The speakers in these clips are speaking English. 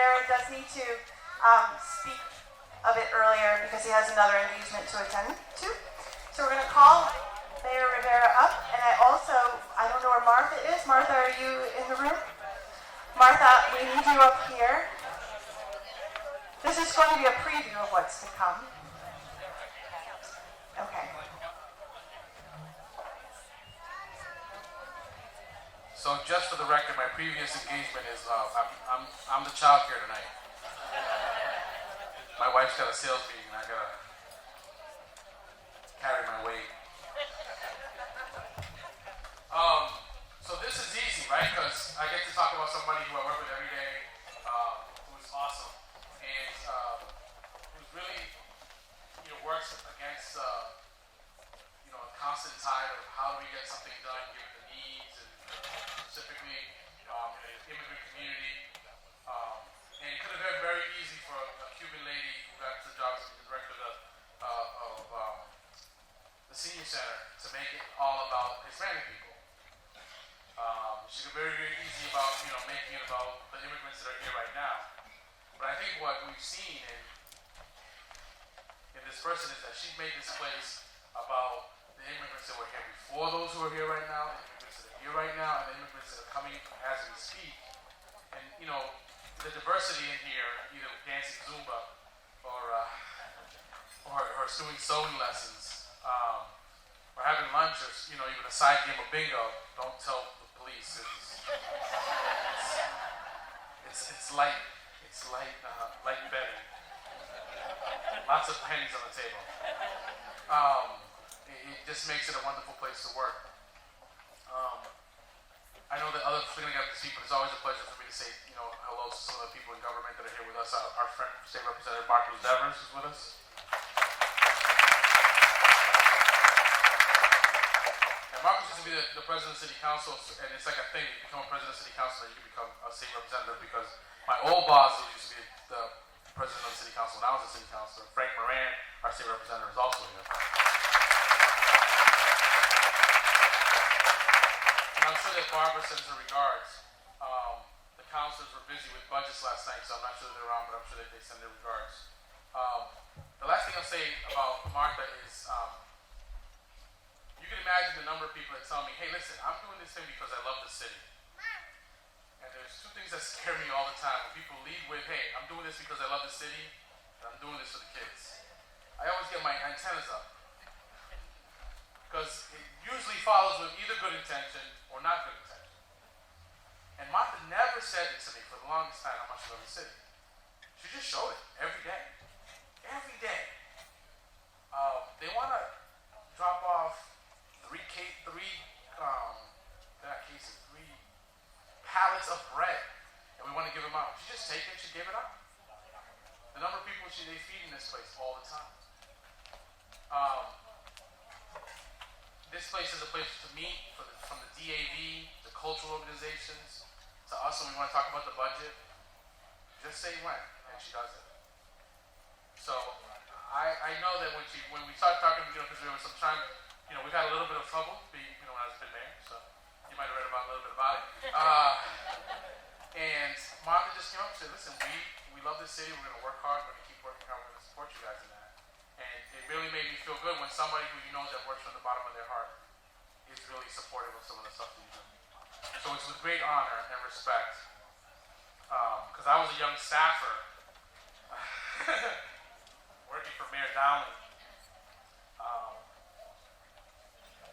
Rivera does need to speak a bit earlier because he has another engagement to attend to. So we're going to call Mayor Rivera up, and I don't know where Martha is. Martha, are you in the room? Martha, we need you up here. This is going to be a preview of what's to come. Okay. So just for the record, my previous engagement is I'm the child care tonight. My wife's got a sales meeting and I gotta carry my weight. So this is easy, right? Because I get to talk about somebody who I work with every day, who is awesome, and who's really, works against, a constant tide of how do we get something done given the needs, and specifically in the immigrant community. And it could have been very easy for a Cuban lady who got the job as the director of the senior center to make it all about Hispanic people. She could very, very easy about, making it about the immigrants that are here right now. But I think what we've seen in this person is that she's made this place about the immigrants that were here before those who are here right now, the immigrants that are here right now, and the immigrants that are coming as we speak. And, the diversity in here, either dancing Zumba or doing sewing lessons, or having lunch, or, even a side game of bingo. Don't tell the police. It's light. It's light betting. Lots of pennies on the table. It just makes it a wonderful place to work. I know that others are going to get to speak, but it's always a pleasure for me to say, hello to some of the people in government that are here with us. Our friend, State Representative Marcus Devers is with us. And Marcus used to be the president of City Council, and it's like a thing. You become a president of City Council, and you can become a state representative, because my old boss, who used to be the president of the City Council, now is the City Councilor, Frank Moran, our state representative, is also here. And I'm sure that Barbara sends her regards. The councilors were busy with budgets last night, so I'm not sure that they're on, but I'm sure that they send their regards. The last thing I'll say about Martha is, you can imagine the number of people that tell me, hey, listen, I'm doing this thing because I love the city. And there's two things that scare me all the time. When people lead with, hey, I'm doing this because I love the city, and I'm doing this for the kids. I always get my antennas up. Because it usually follows with either good intention or not good intention. And Martha never said it to me for the longest time how much she loved the city. She just showed it every day. Every day. They want to drop off three pallets of bread, and we want to give them out. She just take it, she gave it up. The number of people they feed in this place all the time. This place is a place to meet from the DAV, the cultural organizations, to us when we want to talk about the budget. Just say when, and she does it. So I know that when we start talking, because there was some time, we've had a little bit of trouble, when I was been mayor, so you might have read a little bit about it. And Martha just came up and said, listen, we love this city, we're going to work hard, we're going to keep working hard, we're going to support you guys in that. And it really made me feel good when somebody who that works from the bottom of their heart is really supportive of some of the stuff that you do. So it's with great honor and respect, because I was a young staffer working for Mayor Dowling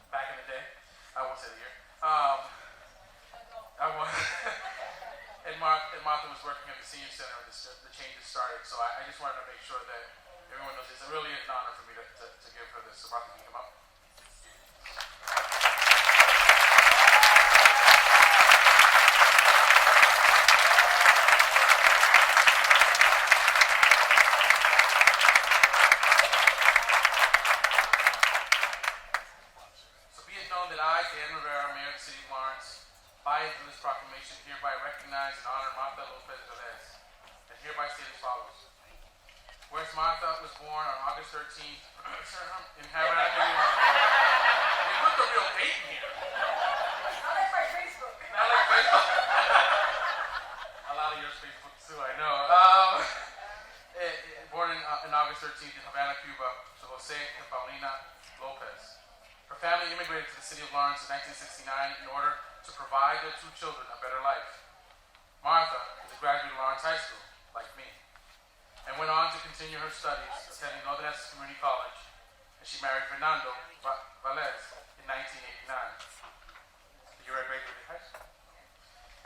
back in the day. I won't say the year. And Martha was working at the senior center when the changes started. So I just wanted to make sure that everyone knows this. It really is an honor for me to give her this. So Martha, can you come up? So be it known that I, Dan Rivera, Mayor of the City of Lawrence, by and through this proclamation, hereby recognize and honor Martha Lopez Velez, and hereby state as follows. Whereas Martha was born on August 13th in Havana, New York. They put the real date in here. Not like my Facebook. Not like Facebook. A lot of yours Facebook too, I know. city of Lawrence in 1969 in order to provide their two children a better life. Martha is a graduate of Lawrence High School, like me, and went on to continue her studies, attending Northern Essex Community College, and she married Fernando Valles in 1989, the year I graduated high school.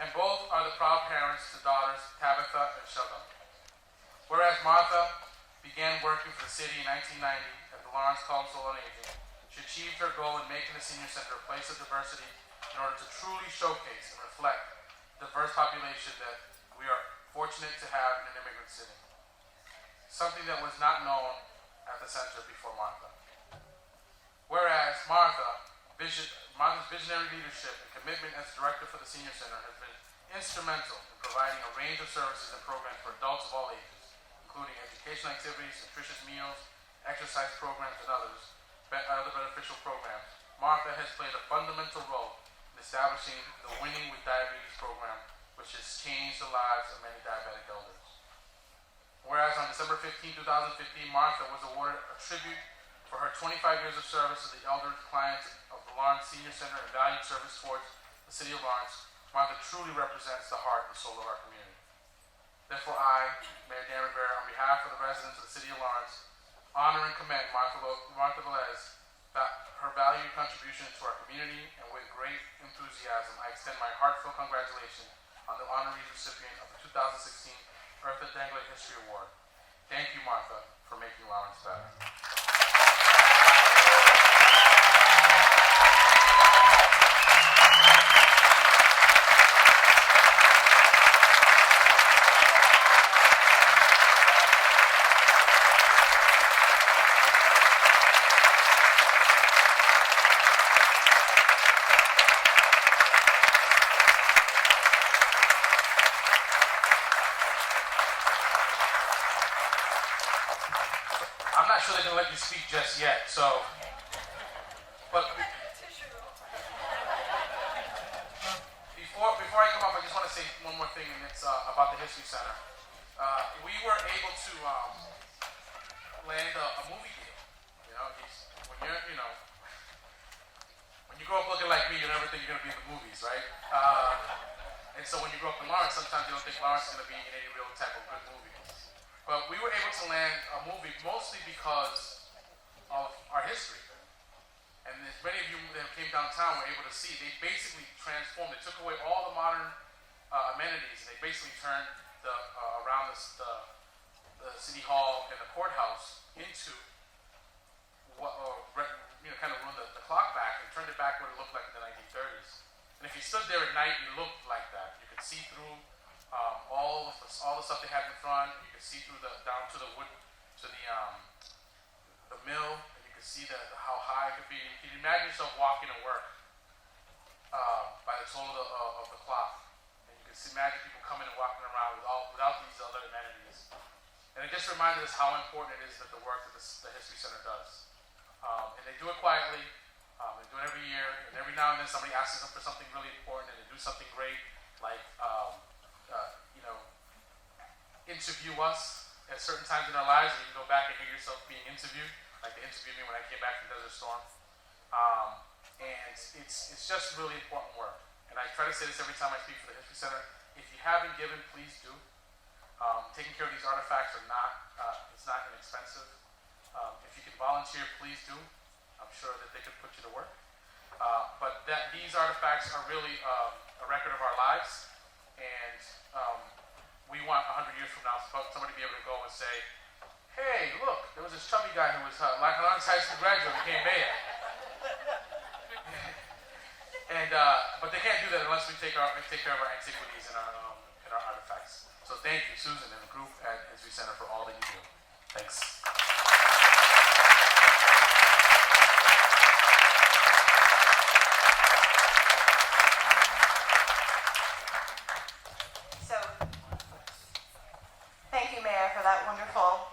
And both are the proud parents to daughters Tabitha and Sheldon. Whereas Martha began working for the city in 1990 at the Lawrence Council on Aging, she achieved her goal in making the senior center a place of diversity in order to truly showcase and reflect the diverse population that we are fortunate to have in an immigrant city. Something that was not known at the center before Martha. Whereas Martha's visionary leadership and commitment as director for the senior center has been instrumental in providing a range of services and programs for adults of all ages, including educational activities, nutritious meals, exercise programs, and other beneficial programs. Martha has played a fundamental role in establishing the Winning with Diabetes program, which has changed the lives of many diabetic elders. Whereas on December 15, 2015, Martha was awarded a tribute for her 25 years of service to the elder clients of the Lawrence Senior Center and valued service towards the city of Lawrence. Martha truly represents the heart and soul of our community. Therefore, I, Mayor Dan Rivera, on behalf of the residents of the city of Lawrence, honor and commend Martha Velez, her valued contribution to our community, and with great enthusiasm, I extend my heartfelt congratulations on the honorees recipient of the 2016 Eartha Dengler History Award. Thank you, Martha, for making Lawrence better. I'm not sure they're going to let you speak just yet, so, but before I come up, I just want to say one more thing, and it's about the History Center. We were able to land a movie deal. You know, when you grow up looking like me, you never think you're going to be in the movies, right? And so when you grow up in Lawrence, sometimes you don't think Lawrence is going to be in any real type of good movie. But we were able to land a movie mostly because of our history. And as many of you that came downtown were able to see, they basically transformed, they took away all the modern amenities, and they basically turned around the city hall and the courthouse into what, kind of ruined the clock back and turned it back what it looked like in the 1930s. And if you stood there at night, it looked like that. You could see through all the stuff they had in front. You could see through down to the wood, to the mill, and you could see how high it could be. You can imagine yourself walking to work by the toll of the clock, and you could imagine people coming and walking around without these other amenities. And it just reminded us how important it is that the work that the History Center does. And they do it quietly. They do it every year, and every now and then somebody asks them for something really important, and they do something great, like interview us at certain times in our lives, and you can go back and hear yourself being interviewed, like they interviewed me when I came back from Desert Storm. And it's just really important work. And I try to say this every time I speak for the History Center. If you haven't given, please do. Taking care of these artifacts it's not inexpensive. If you can volunteer, please do. I'm sure that they could put you to work. But these artifacts are really a record of our lives, and we want 100 years from now somebody to be able to go and say, hey, look, there was this chubby guy who was like an Lawrence High School graduate who became mayor. But they can't do that unless we take care of our antiquities and our artifacts. So thank you, Susan, and the group at History Center for all that you do. Thanks. So, thank you, Mayor, for that wonderful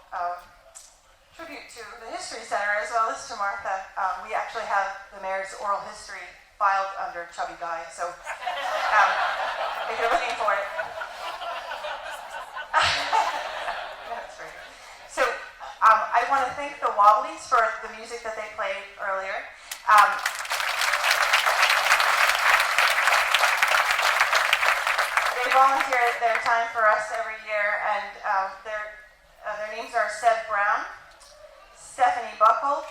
tribute to the History Center as well as to Martha. We actually have the Mayor's oral history filed under Chubby Guy, so if you're looking for it. That's right. So I want to thank the Wobblies for the music that they played earlier. volunteer their time for us every year, and their names are Seb Brown, Stephanie Buckles,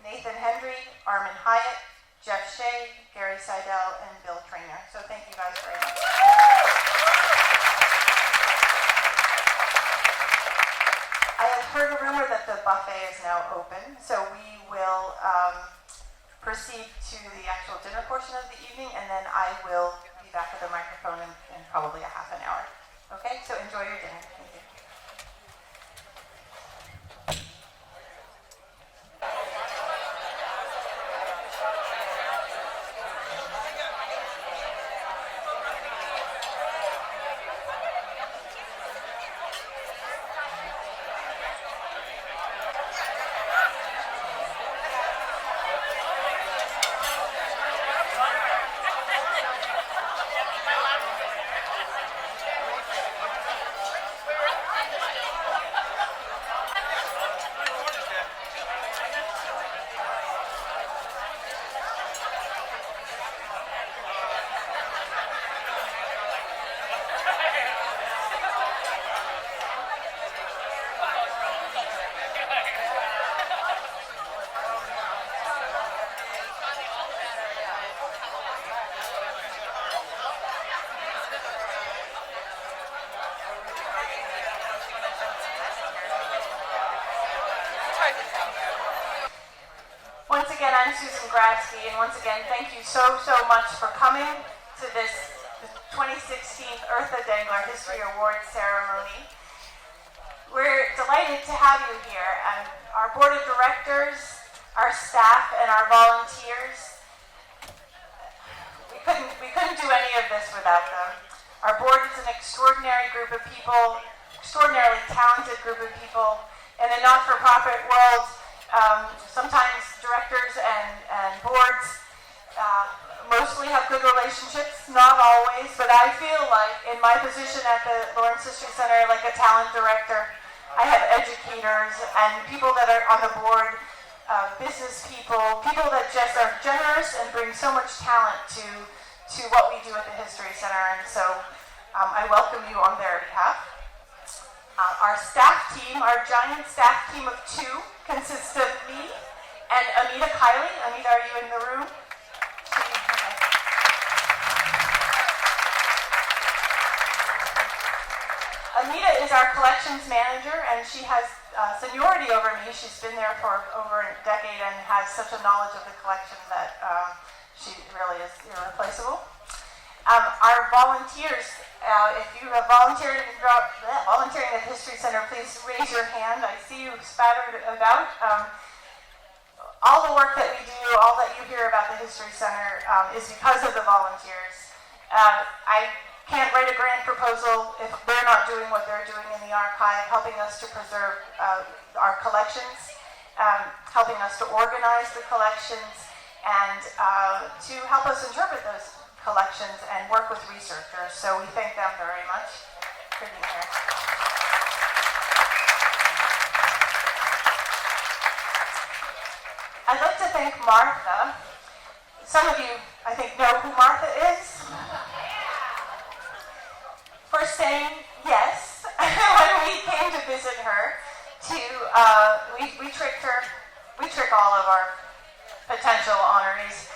Nathan Hendry, Armin Hyatt, Jeff Shea, Gary Seidel, and Bill Trainer. So thank you guys very much. I have heard a rumor that the buffet is now open, so we will proceed to the actual dinner portion of the evening, and then I will be back with the microphone in probably a half an hour. Okay, so enjoy your dinner. Thank you. Once again, I'm Susan Gradsky, and once again, thank you so much for coming to this 2016 Eartha Dengler History Award ceremony. We're delighted to have you here, and our board of directors, our staff, and our volunteers. We couldn't do any of this without them. Our board is an extraordinary group of people, extraordinarily talented group of people. In the not-for-profit world, sometimes directors and boards mostly have good relationships, not always, but I feel like in my position at the Lawrence History Center, like a talent director, I have educators and people that are on the board, business people, people that just are generous and bring so much talent to what we do at the History Center, and so I welcome you on their behalf. Our staff team, our giant staff team of 2, consists of me and Amita Kiley. Amita, are you in the room? Okay. Amita is our collections manager, and she has seniority over me. She's been there for over a decade and has such a knowledge of the collection that she really is irreplaceable. Our volunteers, if you have volunteering at the History Center, please raise your hand. I see you spattered about. All the work that we do, all that you hear about the History Center is because of the volunteers. I can't write a grant proposal if they're not doing what they're doing in the archive, helping us to preserve our collections, helping us to organize the collections, and to help us interpret those collections and work with researchers. So we thank them very much for being here. I'd like to thank Martha. Some of you, I think, know who Martha is. For saying yes when we came to visit her. We tricked her. We trick all of our potential honorees.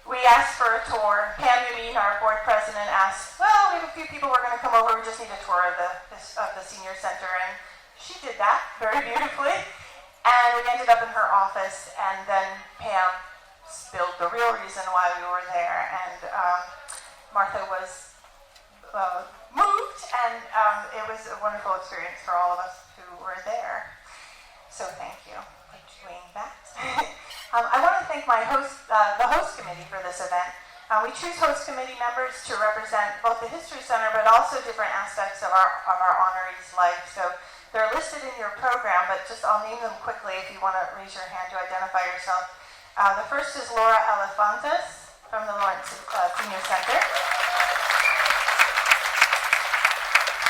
We asked for a tour. Pam Yameen, our board president, asked, well, we have a few people who are going to come over. We just need a tour of the senior center. And she did that very beautifully. And we ended up in her office. And then Pam spilled the real reason why we were there. And Martha was moved. And it was a wonderful experience for all of us who were there. So thank you for doing that. I want to thank the host committee for this event. We choose host committee members to represent both the History Center, but also different aspects of our honorees' life. So they're listed in your program, but I'll name them quickly if you want to raise your hand to identify yourself. The first is Laura Elefantes from the Lawrence Senior Center.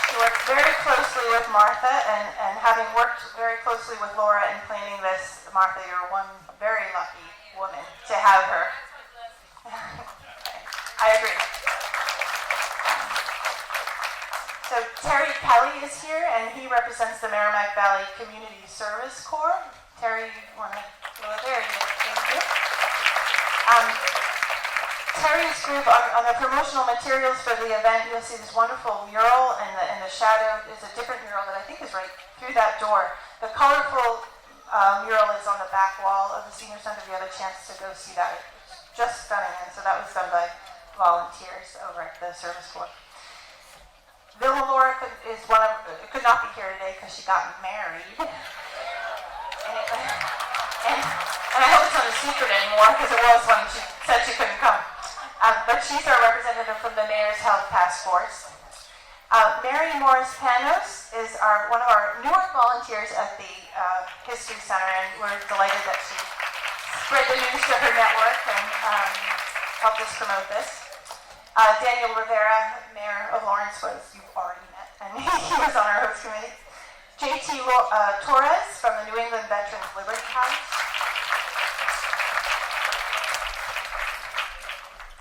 She worked very closely with Martha, and having worked very closely with Laura in planning this, Martha, you're one very lucky woman to have her. I agree. So Terry Kelly is here, and he represents the Merrimack Valley Community Service Corps. Terry, you want to go there? Thank you. Terry's group, on the promotional materials for the event, you'll see this wonderful mural, and the shadow is a different mural that I think is right through that door. The colorful mural is on the back wall of the Senior Center. If you have a chance to go see that, it's just stunning. And so that was done by volunteers over at the Service Corps. Vilma Laura could not be here today because she got married. And I hope it's not a secret anymore because it was when she said she couldn't come. But she's our representative from the Mayor's Health Task Force. Mary Morris Panos is one of our newer volunteers at the History Center, and we're delighted that she spread the news to her network and helped us promote this. Daniel Rivera, Mayor of Lawrence, you've already met, and he was on our host committee. J.T. Torres from the New England Veterans Liberty House.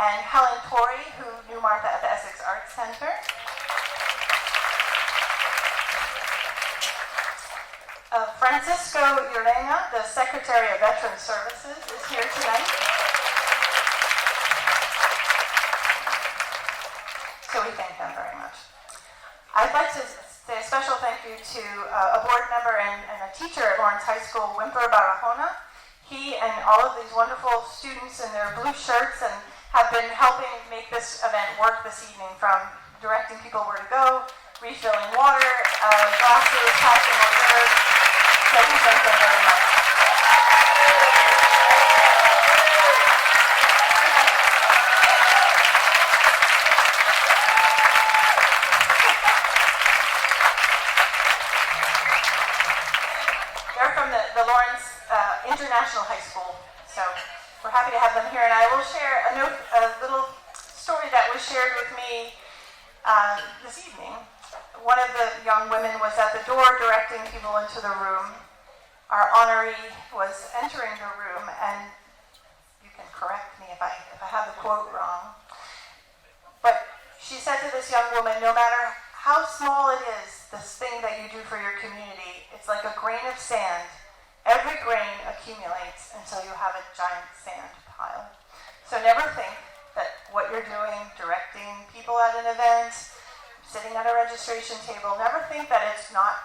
And Helen Torrey, who knew Martha at the Essex Arts Center. Francisco Urena, the Secretary of Veterans Services, is here tonight. So we thank them very much. I'd like to say a special thank you to a board member and a teacher at Lawrence High School, Wimper Barahona. He and all of these wonderful students in their blue shirts and have been helping make this event work this evening, from directing people where to go, refilling water, glasses, passing hors d'oeuvres. So we thank them very much. They're from the Lawrence International High School, so we're happy to have them here. And I will share a little story that was shared with me this evening. One of the young women was at the door directing people into the room. Our honoree was entering the room, and you can correct me if I have the quote wrong. But she said to this young woman, no matter how small it is, this thing that you do for your community, it's like a grain of sand. Every grain accumulates until you have a giant sand pile. So never think that what you're doing, directing people at an event, sitting at a registration table, never think that it's not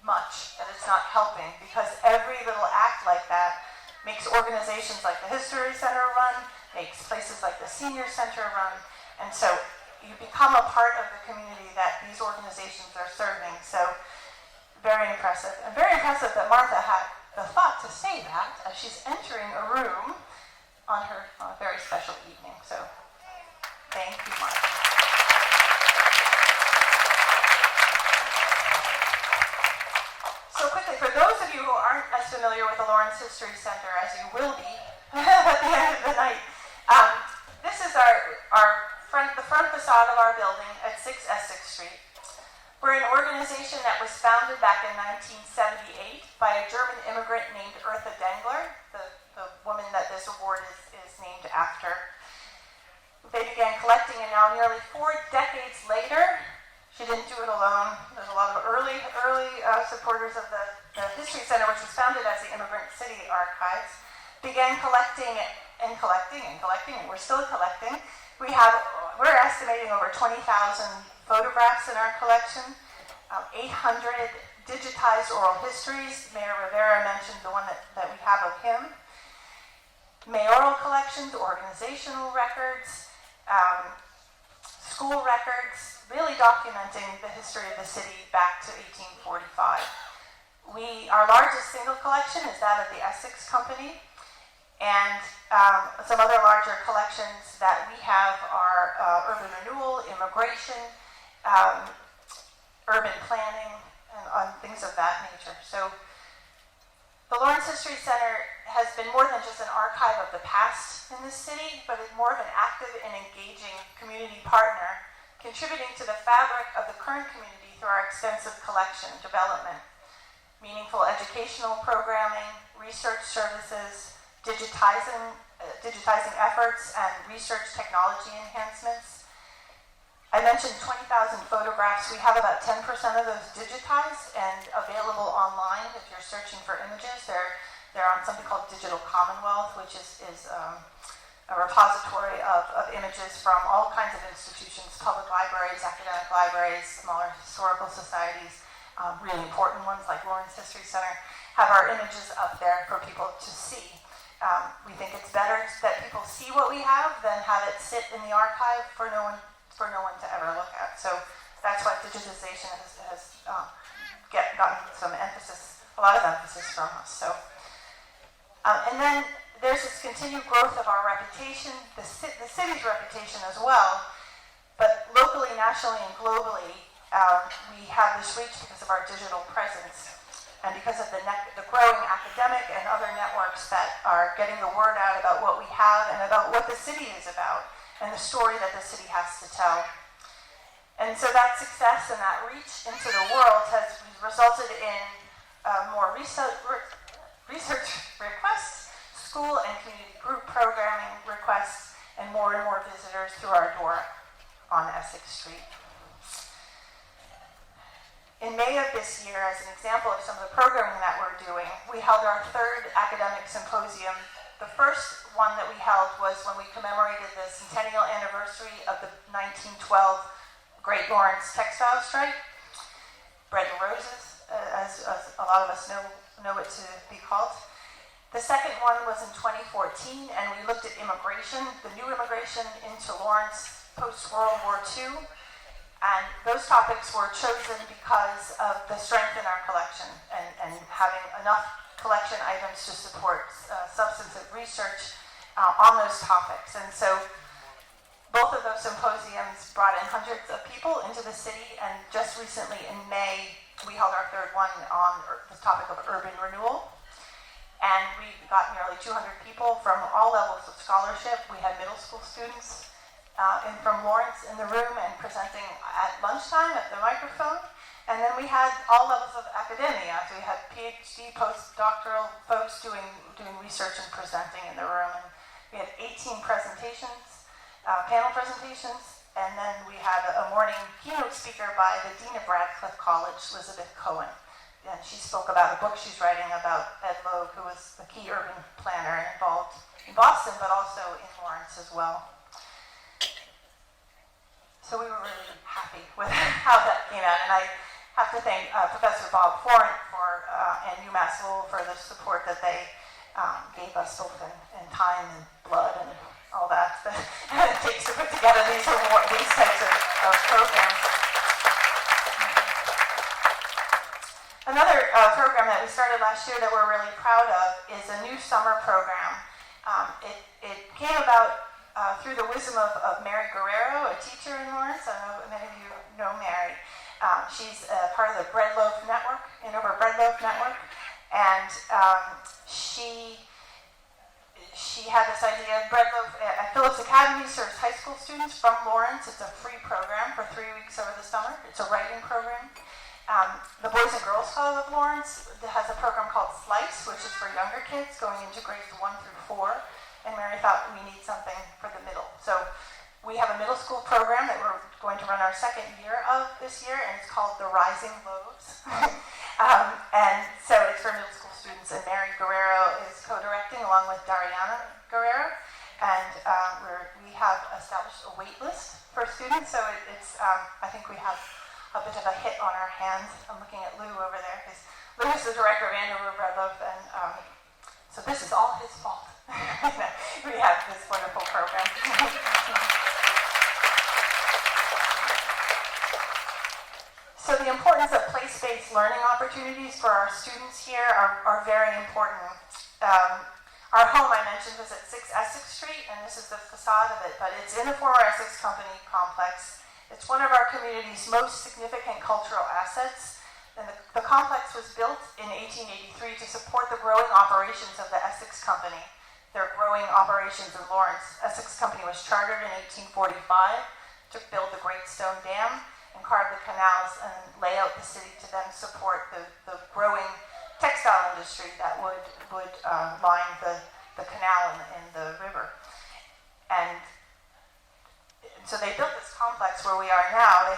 much, that it's not helping, because every little act like that makes organizations like the History Center run, makes places like the Senior Center run, and so you become a part of the community that these organizations are serving. So very impressive, and very impressive that Martha had the thought to say that as she's entering a room on a very special evening. So thank you, Martha. So quickly, for those of you who aren't as familiar with the Lawrence History Center as you will be at the end of the night, this is the front facade of our building at 6 Essex Street. We're an organization that was founded back in 1978 by a German immigrant named Eartha Dengler, the woman that this award is named after. They began collecting, and now nearly 4 decades later, she didn't do it alone. There's a lot of early supporters of the History Center, which was founded as the Immigrant City Archives, began collecting and collecting and collecting, and we're still collecting. We're estimating over 20,000 photographs in our collection, 800 digitized oral histories. Mayor Rivera mentioned the one that we have of him. Mayoral collections, organizational records, school records, really documenting the history of the city back to 1845. Our largest single collection is that of the Essex Company, and some other larger collections that we have are urban renewal, immigration, urban planning, and things of that nature. So the Lawrence History Center has been more than just an archive of the past in this city, but is more of an active and engaging community partner, contributing to the fabric of the current community through our extensive collection development, meaningful educational programming, research services, digitizing efforts, and research technology enhancements. I mentioned 20,000 photographs. We have about 10% of those digitized and available online. If you're searching for images, they're on something called Digital Commonwealth, which is a repository of images from all kinds of institutions, public libraries, academic libraries, smaller historical societies, really important ones like Lawrence History Center, have our images up there for people to see. We think it's better that people see what we have than have it sit in the archive for no one to ever look at. So that's why digitization has gotten some emphasis, a lot of emphasis from us. So, and then there's this continued growth of our reputation, the city's reputation as well, but locally, nationally, and globally, we have this reach because of our digital presence and because of the growing academic and other networks that are getting the word out about what we have and about what the city is about and the story that the city has to tell. And so that success and that reach into the world has resulted in more research requests, school and community group programming requests, and more visitors through our door on Essex Street. In May of this year, as an example of some of the programming that we're doing, we held our third academic symposium. The first one that we held was when we commemorated the centennial anniversary of the 1912 Great Lawrence Textile Strike, Bread and Roses, as a lot of us know it to be called. The second one was in 2014, and we looked at immigration, the new immigration into Lawrence post-World War II. And those topics were chosen because of the strength in our collection and having enough collection items to support substantive research on those topics. And so both of those symposiums brought in hundreds of people into the city, and just recently in May, we held our third one on the topic of urban renewal. And we got nearly 200 people from all levels of scholarship. We had middle school students from Lawrence in the room and presenting at lunchtime at the microphone. And then we had all levels of academia. So we had PhD, postdoctoral folks doing research and presenting in the room. And we had 18 presentations, panel presentations, and then we had a morning keynote speaker by the Dean of Radcliffe College, Elizabeth Cohen. And she spoke about a book she's writing about Ed Loeb, who was a key urban planner involved in Boston, but also in Lawrence as well. So we were really happy with how that came out, and I have to thank Professor Bob Florent and UMass Lowell for the support that they gave us both in time and blood and all that it takes to put together these types of programs. Another program that we started last year that we're really proud of is a new summer program. It came about through the wisdom of Mary Guerrero, a teacher in Lawrence. I know many of you know Mary. She's part of the Bread Loaf Network, Bread Loaf Network, and she had this idea. Bread Loaf at Phillips Academy serves high school students from Lawrence. It's a free program for 3 weeks over the summer. It's a writing program. The Boys and Girls Club of Lawrence has a program called Slice, which is for younger kids going into grades 1 through 4. And Mary thought we need something for the middle. So we have a middle school program that we're going to run our second year of this year, and it's called The Rising Loaves. And so it's for middle school students, and Mary Guerrero is co-directing along with Dariana Guerrero. And we have established a wait list for students, so I think we have a bit of a hit on our hands. I'm looking at Lou over there, because Lou is the director of Andover Bread Loaf, and so this is all his fault. We have this wonderful program. So the importance of place-based learning opportunities for our students here are very important. Our home, I mentioned, was at 6 Essex Street, and this is the facade of it, but it's in the former Essex Company complex. It's one of our community's most significant cultural assets. And the complex was built in 1883 to support the growing operations of the Essex Company, their growing operations in Lawrence. Essex Company was chartered in 1845 to build the Great Stone Dam and carve the canals and lay out the city to then support the growing textile industry that would line the canal in the river. And so they built this complex that's where we are now,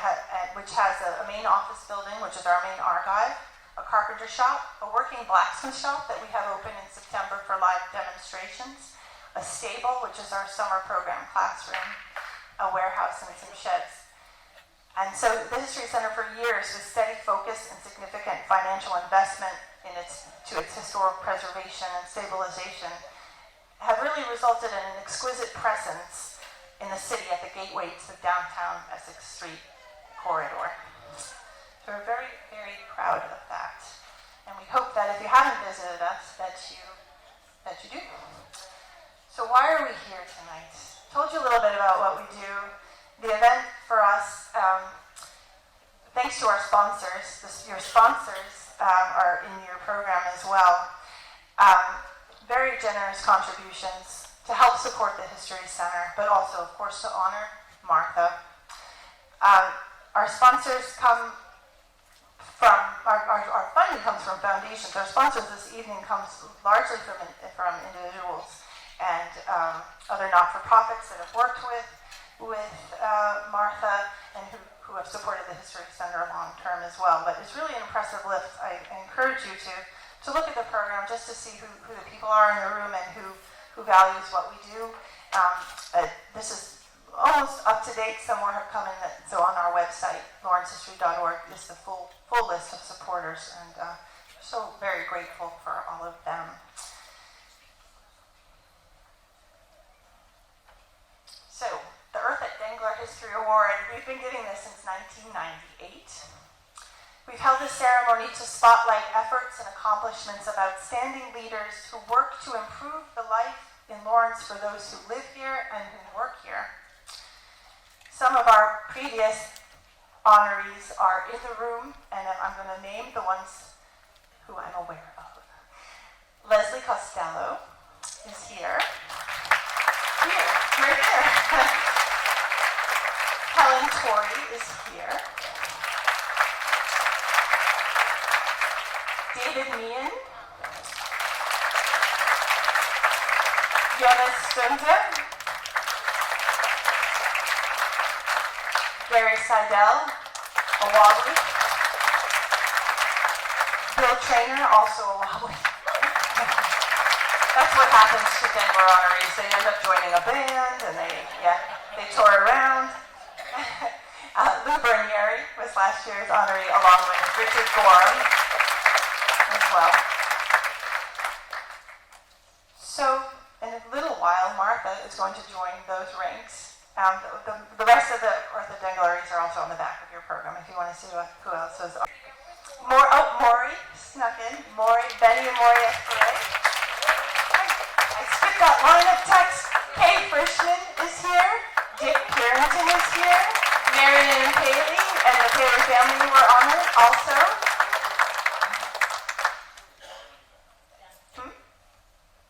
which has a main office building, which is our main archive, a carpenter shop, a working blacksmith shop that we have open in September for live demonstrations, a stable, which is our summer program classroom, a warehouse, and some sheds. And so the History Center for years, with steady focus and significant financial investment to its historic preservation and stabilization, have really resulted in an exquisite presence in the city at the gateway to the downtown Essex Street corridor. So we're very, very proud of that. And we hope that if you haven't visited us, that you do. So why are we here tonight? I told you a little bit about what we do. The event for us, thanks to our sponsors, your sponsors are in your program as well. Very generous contributions to help support the History Center, but also, of course, to honor Martha. Our sponsors come from, our funding comes from foundations. Our sponsors this evening comes largely from individuals and other not-for-profits that have worked with Martha and who have supported the History Center long-term as well. But it's really an impressive lift. I encourage you to look at the program just to see who the people are in the room and who values what we do. This is almost up to date. Some more have come in. So on our website, lawrencehistory.org, is the full list of supporters, and so very grateful for all of them. So the Earth at Dengler History Award, we've been giving this since 1998. We've held this ceremony to spotlight efforts and accomplishments of outstanding leaders who work to improve the life in Lawrence for those who live here and who work here. Some of our previous honorees are in the room, and I'm going to name the ones who I'm aware of. Leslie Costello is here. Right there. Helen Torrey is here. David Meehan. Jonas Stunde. Gary Seidel, a wobbly. Bill Traynor, also a wobbly. That's what happens to Dengler honorees. They end up joining a band, and they tour around. Lou Bernieri was last year's honoree, along with Richard Gorham as well. So, in a little while, Martha is going to join those ranks. The rest of the Dengleries are also on the back of your program if you want to see who else is. Maury snuck in. Benny and Maury Esperay. I skipped that line of text. Kay Frischman is here. Dick Carrington is here. Marion and Paley and the Taylor family were honored also.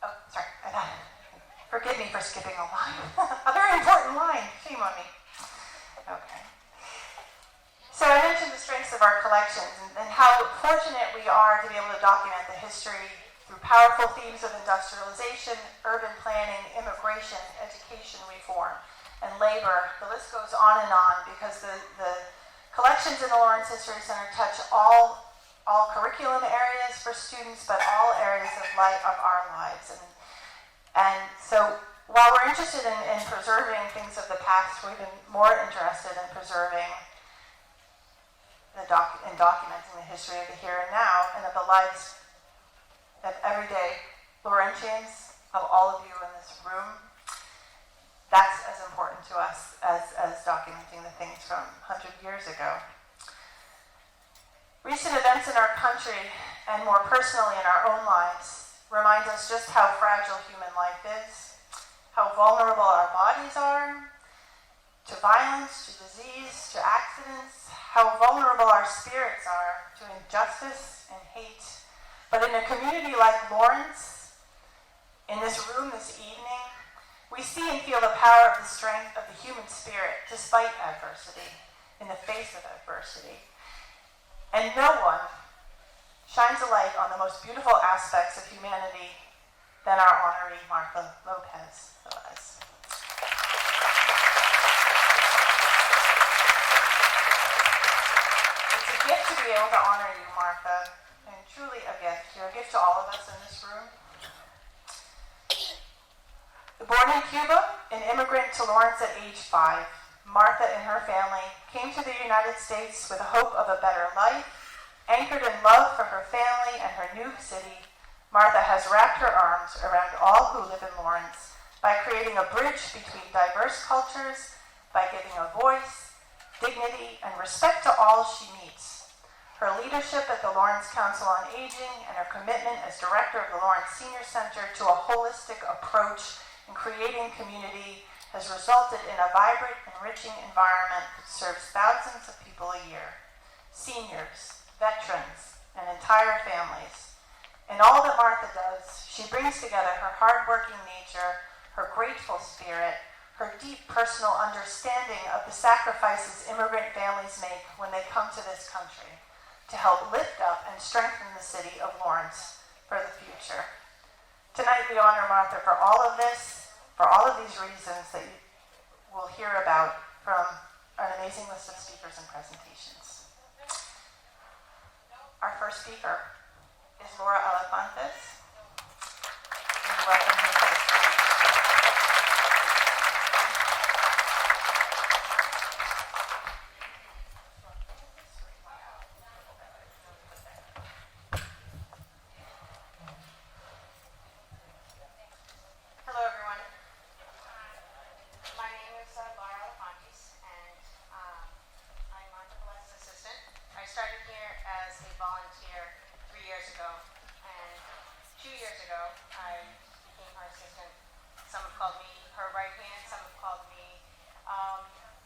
Oh, sorry. Forgive me for skipping a line. A very important line. Shame on me. Okay. So I mentioned the strengths of our collections and how fortunate we are to be able to document the history through powerful themes of industrialization, urban planning, immigration, education reform, and labor. The list goes on because the collections in the Lawrence History Center touch all curriculum areas for students, but all areas of our lives. And so while we're interested in preserving things of the past, we've been more interested in preserving in documenting the history of the here and now and of the lives of everyday Laurentians, of all of you in this room. That's as important to us as documenting the things from 100 years ago. Recent events in our country, and more personally in our own lives, remind us just how fragile human life is, how vulnerable our bodies are to violence, to disease, to accidents, how vulnerable our spirits are to injustice and hate. But in a community like Lawrence, in this room this evening, we see and feel the power of the strength of the human spirit despite adversity, in the face of adversity. And no one shines a light on the most beautiful aspects of humanity than our honoree, Martha Lopez Velez. able to honor you, Martha, and truly a gift. You're a gift to all of us in this room. Born in Cuba, an immigrant to Lawrence at age 5, Martha and her family came to the United States with a hope of a better life. Anchored in love for her family and her new city, Martha has wrapped her arms around all who live in Lawrence by creating a bridge between diverse cultures, by giving a voice, dignity, and respect to all she meets. Her leadership at the Lawrence Council on Aging and her commitment as director of the Lawrence Senior Center to a holistic approach in creating community has resulted in a vibrant, enriching environment that serves thousands of people a year. Seniors, veterans, and entire families. In all that Martha does, she brings together her hardworking nature, her grateful spirit, her deep personal understanding of the sacrifices immigrant families make when they come to this country to help lift up and strengthen the city of Lawrence for the future. Tonight we honor Martha for all of this, for all of these reasons that you will hear about from an amazing list of speakers and presentations. Our first speaker is Laura Elefantes. We welcome her to the stage. Hello, everyone. My name is Laura Elefantes, and I'm Monica Velez's assistant. I started here as a volunteer 3 years ago, and 2 years ago I became her assistant. Some have called me her right hand, some have called me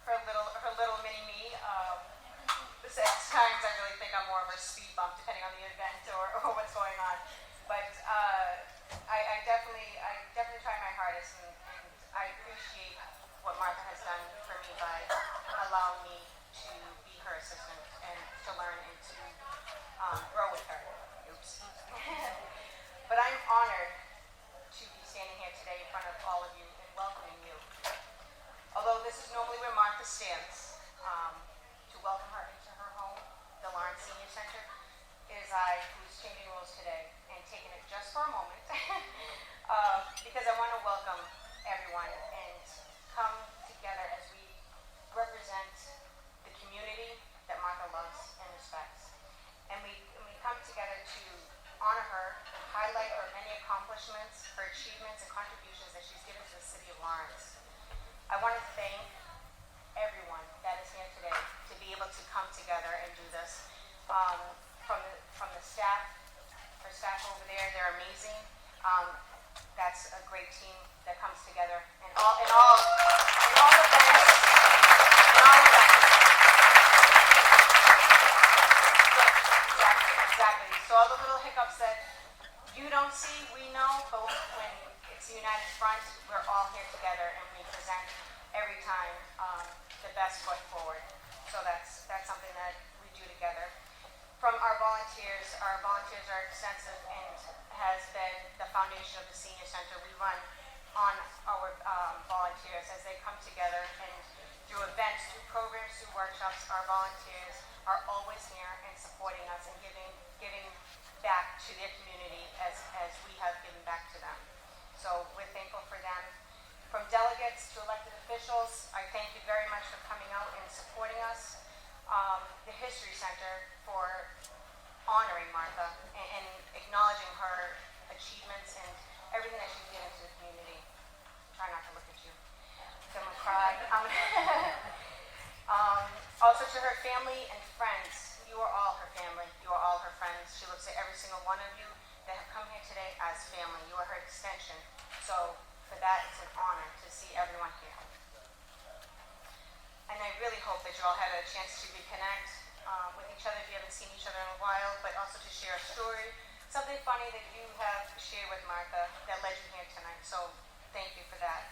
her little mini me. At times I really think I'm more of a speed bump depending on the event or what's going on. But I definitely try my hardest, and I appreciate what Martha has done for me by allowing me to be her assistant and to learn and to grow with her. Oops. But I'm honored to be standing here today in front of all of you and welcoming you. Although this is normally where Martha stands, to welcome her into her home, the Lawrence Senior Center, it is I who's changing rules today and taking it just for a moment because I want to welcome everyone and come together as we represent the community that Martha loves and respects. And we come together to honor her, highlight her many accomplishments, her achievements and contributions that she's given to the city of Lawrence. I want to thank everyone that is here today to be able to come together and do this. From the staff, her staff over there, they're amazing. That's a great team that comes together, and all the events. Exactly. So all the little hiccups that you don't see, we know, but when it's the United Front, we're all here together and we present every time the best foot forward. So that's something that we do together. From our volunteers are extensive and has been the foundation of the Senior Center. We run on our volunteers as they come together, and through events, through programs, through workshops, our volunteers are always here and supporting us and giving back to their community as we have given back to them. So we're thankful for them. From delegates to elected officials, I thank you very much for coming out and supporting us. The History Center for honoring Martha and acknowledging her achievements and everything that she's given to the community. Try not to look at you. I'm gonna cry. Also to her family and friends. You are all her family. You are all her friends. She looks at every single one of you that have come here today as family. You are her extension. So for that, it's an honor to see everyone here. And I really hope that you all had a chance to reconnect with each other if you haven't seen each other in a while, but also to share a story, something funny that you have shared with Martha that led you here tonight. So thank you for that.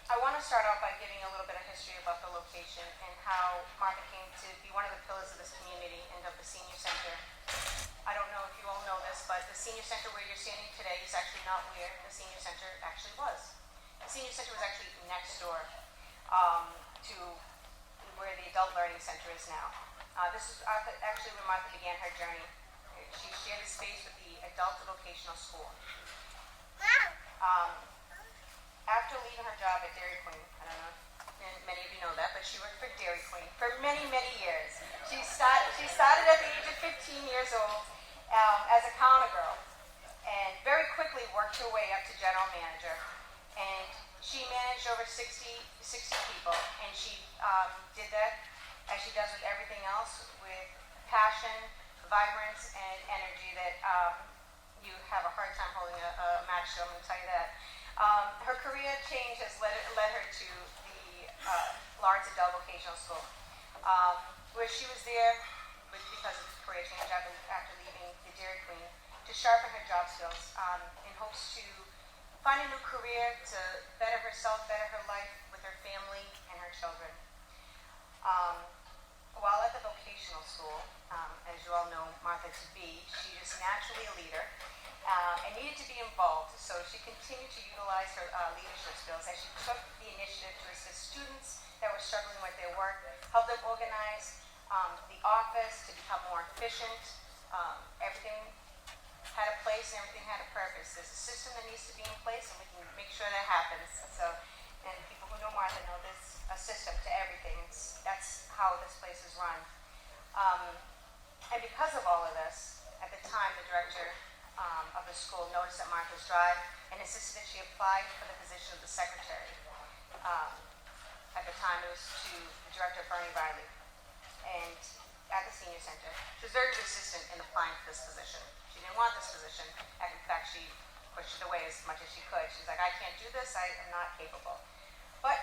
I want to start off by giving a little bit of history about the location and how Martha came to be one of the pillars of this community and of the Senior Center. I don't know if you all know this, but the Senior Center where you're standing today is actually not where the Senior Center actually was. The Senior Center was actually next door to where the Adult Learning Center is now. This is actually when Martha began her journey. She shared a space with the adult vocational school. Um, After leaving her job at Dairy Queen, I don't know if many of you know that, but she worked for Dairy Queen for many, many years. She started at the age of 15 years old as a counter girl, and very quickly worked her way up to general manager. And she managed over 60 people, and she did that, as she does with everything else, with passion, vibrance, and energy that you have a hard time holding a match to. I'm going to tell you that. Her career change has led her to the Lawrence Adult Vocational School, where she was there because of the career change after leaving the Dairy Queen, to sharpen her job skills in hopes to find a new career to better herself, better her life with her family and her children. While at the vocational school, as you all know Martha to be, she is naturally a leader and needed to be involved. So she continued to utilize her leadership skills as she took the initiative to assist students that were struggling with their work, help them organize the office to become more efficient. Everything had a place and everything had a purpose. There's a system that needs to be in place, and we can make sure that happens. So, and people who know Martha know there's a system to everything. That's how this place is run. And because of all of this, at the time, the director of the school noticed that Martha's drive and insisted that she applied for the position of the secretary. At the time, it was to the director, Bernie Riley, and at the senior center. She was very resistant in applying for this position. She didn't want this position. In fact, she pushed it away as much as she could. She's like, I can't do this. I am not capable. But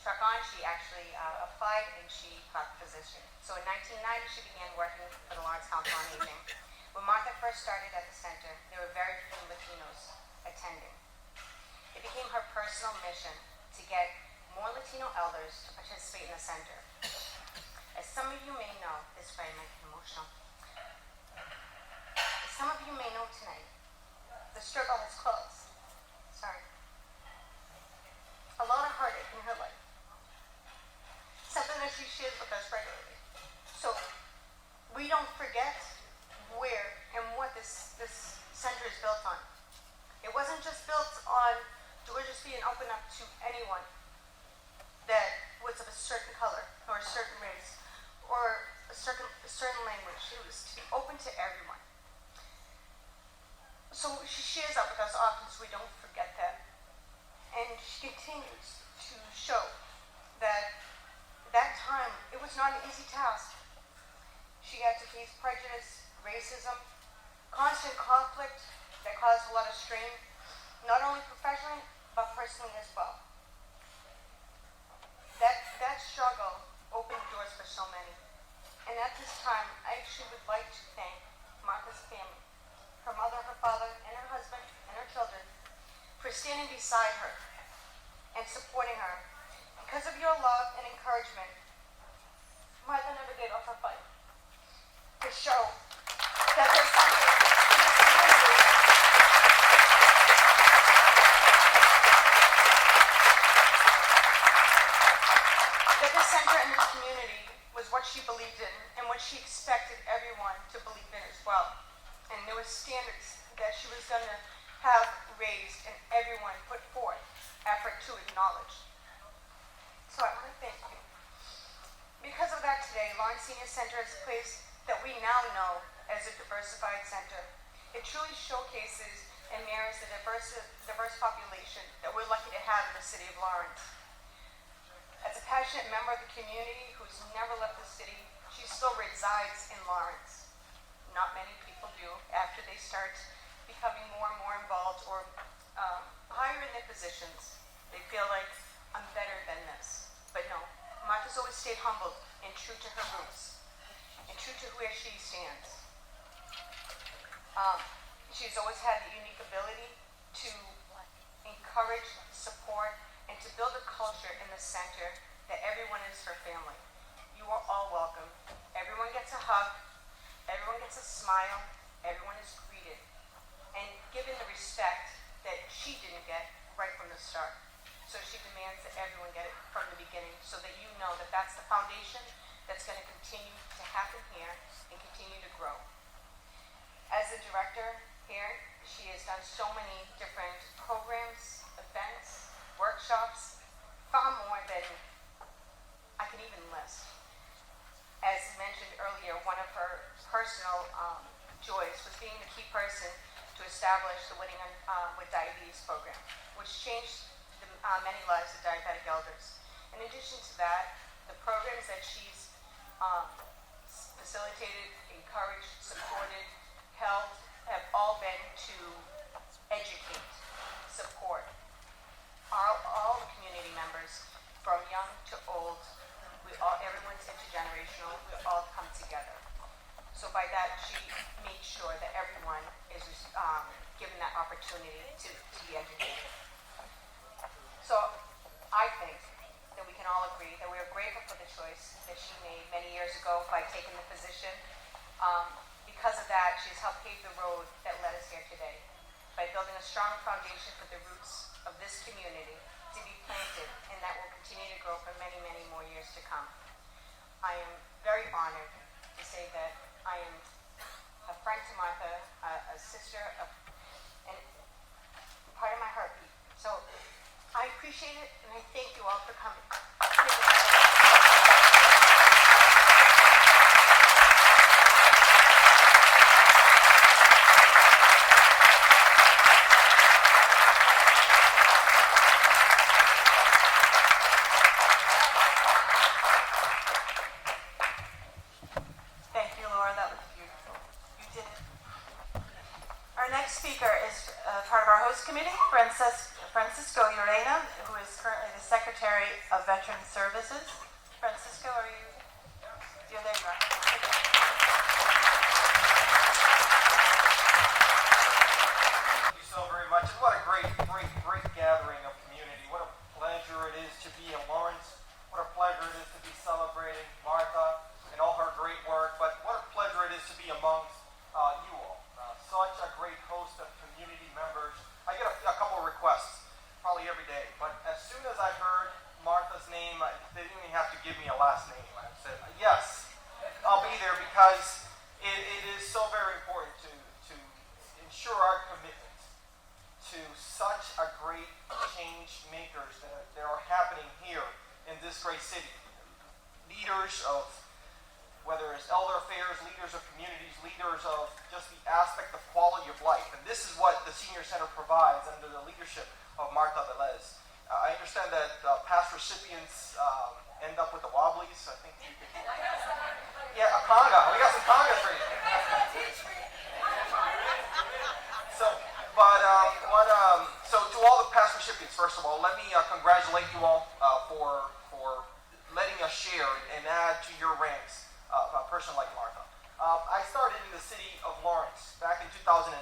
truck on, she actually applied and she got the position. So in 1990, she began working for the Lawrence Council on Aging. When Martha first started at the center, there were very few Latinos attending. It became her personal mission to get more Latino elders to participate in the center. As some of you may know, this way might be emotional. As some of you may know tonight, the struggle has closed. Sorry. A lot of heartache in her life. Something that she shares with us regularly. So we don't forget where and what this center is built on. It wasn't just built on doors being open up to anyone that was of a certain color or a certain race or a certain language. It was to be open to everyone. So she shares that with us often so we don't forget that. And she continues to show that that time, it was not an easy task. She had to face prejudice, racism, constant conflict that caused a lot of strain, not only professionally, but personally as well. That struggle opened doors for so many. And at this time, I actually would like to thank Martha's family, her mother, her father, and her husband, and her children, for standing beside her and supporting her. Because of your love and encouragement, Martha never gave up her fight to show that there's something in this community that the center in this community was what she believed in and what she expected everyone to believe in as well. And there were standards that she was going to have raised and everyone put forth effort to acknowledge. So I want to thank you. Because of that today, Lawrence Senior Center is a place that we now know as a diversified center. It truly showcases and mirrors the diverse population that we're lucky to have in the city of Lawrence. As a passionate member of the community who's never left the city, she still resides in Lawrence. Not many people do after they start becoming more and more involved or higher in their positions. They feel like, I'm better than this. But no, Martha's always stayed humbled and true to her roots and true to where she stands. She's always had the unique ability to encourage, support, and to build a culture in the center that everyone is her family. You are all welcome. Everyone gets a hug. Everyone gets a smile. Everyone is greeted and given the respect that she didn't get right from the start. So she demands that everyone get it from the beginning so that you know that that's the foundation that's going to continue to happen here and continue to grow. As the director here, she has done so many different programs, events, workshops, far more than I can even list. As mentioned earlier, one of her personal joys was being the key person to establish the Winning with Diabetes program, which changed many lives of diabetic elders. In addition to that, the programs that she's facilitated, encouraged, supported, held, have all been to educate, support all the community members, from young to old. Everyone's intergenerational. We all come together. So by that, she made sure that everyone is given that opportunity to be educated. So I think that we can all agree that we are grateful for the choice that she made many years ago by taking the position. Because of that, she has helped pave the road that led us here today by building a strong foundation for the roots of this community to be planted, and that will continue to grow for many, many more years to come. I am very honored to say that I am a friend to Martha, a sister, and part of my heartbeat. So I appreciate it, and I thank you all for coming. Thank you, Laura. That was beautiful. You did it. Our next speaker is part of our host committee, Francisco Urena, who is currently the Secretary of Veteran Services. Francisco, are you? Yeah, there you are. Thank you so very much. And what a great gathering of community. What a pleasure it is to be in Lawrence. What a pleasure it is to be celebrating Martha and all her great work. But what a pleasure it is to be amongst you all. Such a great host of community members. I get a couple of requests, probably every day. But as soon as I heard Martha's name, they didn't even have to give me a last name. I said, yes, I'll be there, because it is so very important to ensure our commitment to such a great change makers that are happening here in this great city. Leaders of, whether it's elder affairs, leaders of communities, leaders of just the aspect of quality of life. And this is what the Senior Center provides under the leadership of Martha Velez. I understand that past recipients end up with the wobblies. I think you can... Yeah, a conga. We got some congas for you. So to all the past recipients, first of all, let me congratulate you all for letting us share and add to your ranks a person like Martha. I started in the city of Lawrence back in 2007,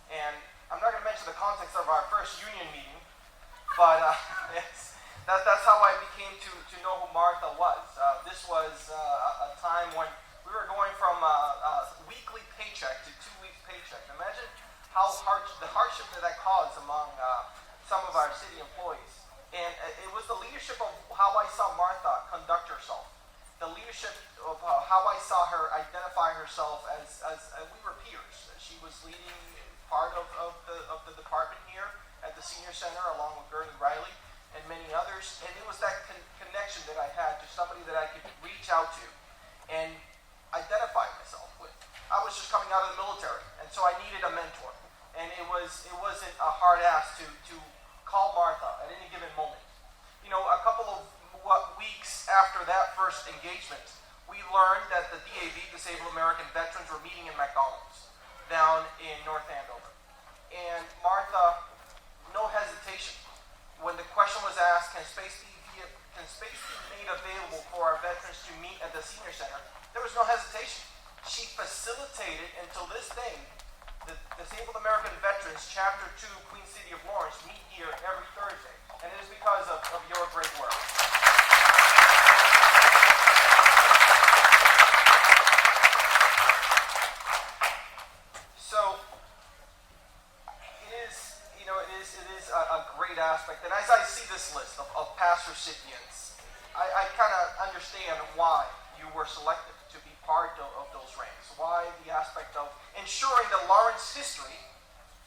and I'm not going to mention the context of our first union meeting, but that's how I became to know who Martha was. This was a time when we were going from a weekly paycheck to 2 weeks paycheck. Imagine the hardship that caused among some of our city employees. And it was the leadership of how I saw Martha conduct herself. The leadership of how I saw her identify herself as we were peers. She was leading part of the department here at the Senior Center, along with Bernie Riley and many others. And it was that connection that I had to somebody that I could reach out to and identify myself with. I was just coming out of the military, and so I needed a mentor. And it wasn't a hard ask to call Martha at any given moment. You know, a couple of weeks after that first engagement, we learned that the DAV, Disabled American Veterans, were meeting in McDonald's down in North Andover. And Martha, no hesitation, when the question was asked, can space be made available for our veterans to meet at the Senior Center, there was no hesitation. She facilitated, until this day, the Disabled American Veterans, Chapter 2, Queen City of Lawrence, meet here every Thursday. And it is because of your great work. So, it is a great aspect. And as I see this list of past recipients, I kind of understand why you were selected to be part of those ranks? Why the aspect of ensuring that Lawrence history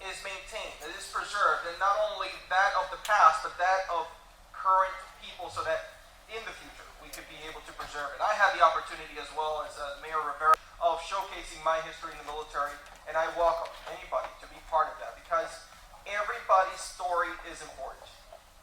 is maintained, that is preserved, and not only that of the past, but that of current people, so that in the future we could be able to preserve it. I had the opportunity as well as Mayor Rivera of showcasing my history in the military, and I welcome anybody to be part of that because everybody's story is important.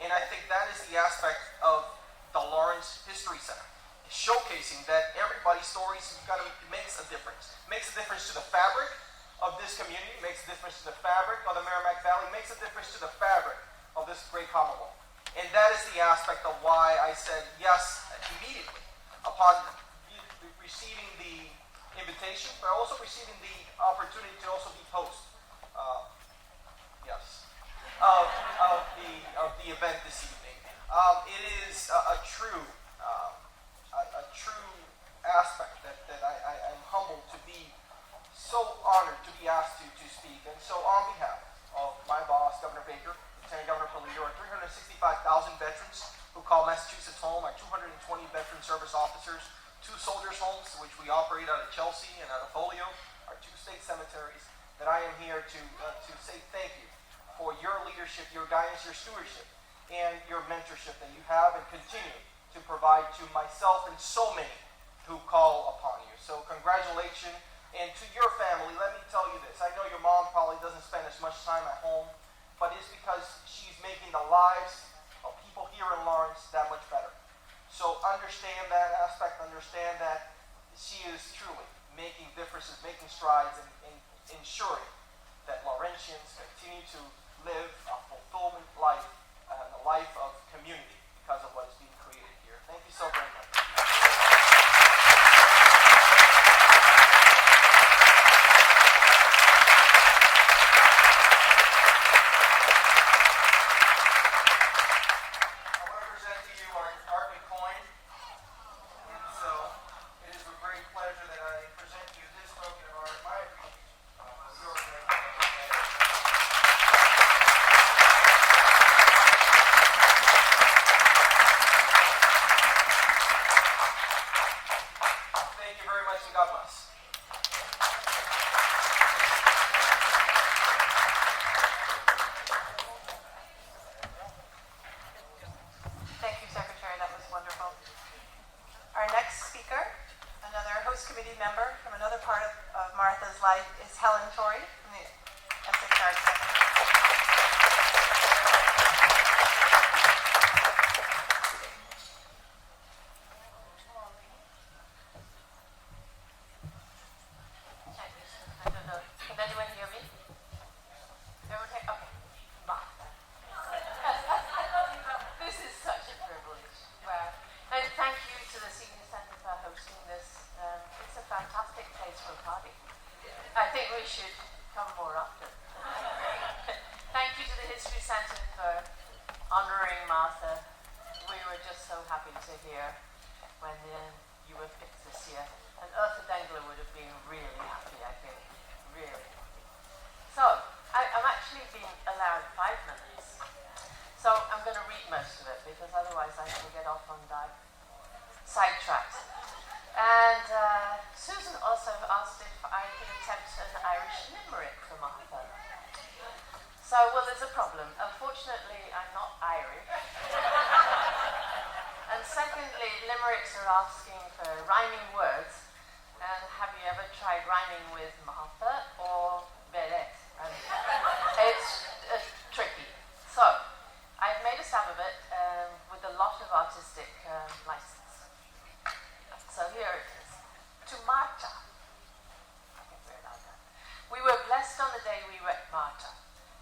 And I think that is the aspect of the Lawrence History Center, showcasing that everybody's stories makes a difference. Makes a difference to the fabric of this community, makes a difference to the fabric of the Merrimack Valley, makes a difference to the fabric of this great Commonwealth. And that is the aspect of why I said yes immediately upon receiving the invitation, but also receiving the opportunity to also be host. Of the event this evening. It is a true aspect that I'm humbled to be so honored to be asked to speak. And so on behalf of my boss, Governor Baker, Lieutenant Governor Polito, our 365,000 veterans who call Massachusetts home, our 220 veteran service officers, 2 soldiers' homes, which we operate out of Chelsea and out of Holyoke, our 2 state cemeteries, that I am here to say thank you for your leadership, your guidance, your stewardship, and your mentorship that you have and continue to provide to myself and so many who call upon you. So congratulations. And to your family, let me tell you this. I know your mom probably doesn't spend as much time at home, but it's because she's making the lives of people here in Lawrence that much better. So understand that aspect, understand that she is truly making differences, making strides, and ensuring that Laurentians continue to live a fulfillment life, a life of community because of what is being created here. Thank you so very much. I want to present to you our art and coin. And so it is with great pleasure that I present you this token of art, my appreciation of your Thank you very much, and God bless. Thank you, Secretary. That was wonderful. Our next speaker, another host committee member from another part of Martha's life, is Helen Torrey from the Essex Arts Center. I don't know. Can anyone hear me? Everyone hear? Okay. Bye. This is such a privilege. Wow. And thank you to the Senior Centre for hosting this. It's a fantastic place for a party. I think we should come more often. Thank you to the History Centre for honouring Martha. We were just so happy to hear when you were picked this year. And Arthur Dengler would have been really happy, I think. Really. So, I'm actually being allowed 5 minutes. So I'm going to read most of it because otherwise I can get off on sidetracked. And Susan also asked if I could attempt an Irish limerick for Martha. So, well, there's a problem. Unfortunately, I'm not Irish. And secondly, limericks are asking for rhyming words. And have you ever tried rhyming with Martha or Belette? And it's tricky. So, I've made a stab of it with a lot of artistic license. So here it is. To Marta. I think we're allowed that. We were blessed on the day we met Marta.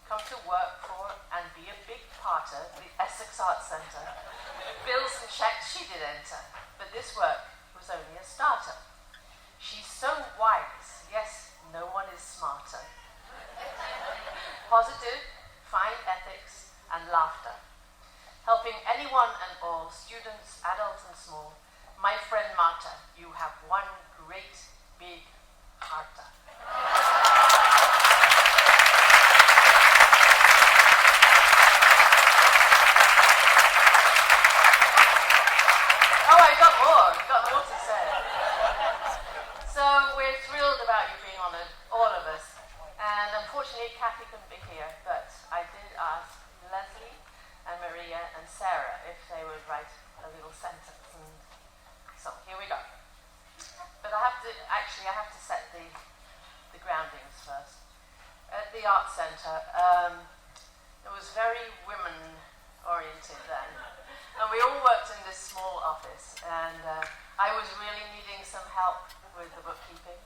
Come to work for and be a big part of the Essex Arts Centre. Bills and checks she did enter, but this work was only a starter. She's so wise, yes, no one is smarter. Positive, fine ethics, and laughter. Helping anyone and all, students, adults and small. My friend Marta, you have one great big hearta. I got more to say. So we're thrilled about you being honoured, all of us. And unfortunately, Kathy couldn't be here, but I did ask Leslie and Maria and Sarah if they would write a little sentence. And so here we go. But I have to set the groundings first. At the Art Centre, it was very women-oriented then. And we all worked in this small office, and I was really needing some help with the bookkeeping.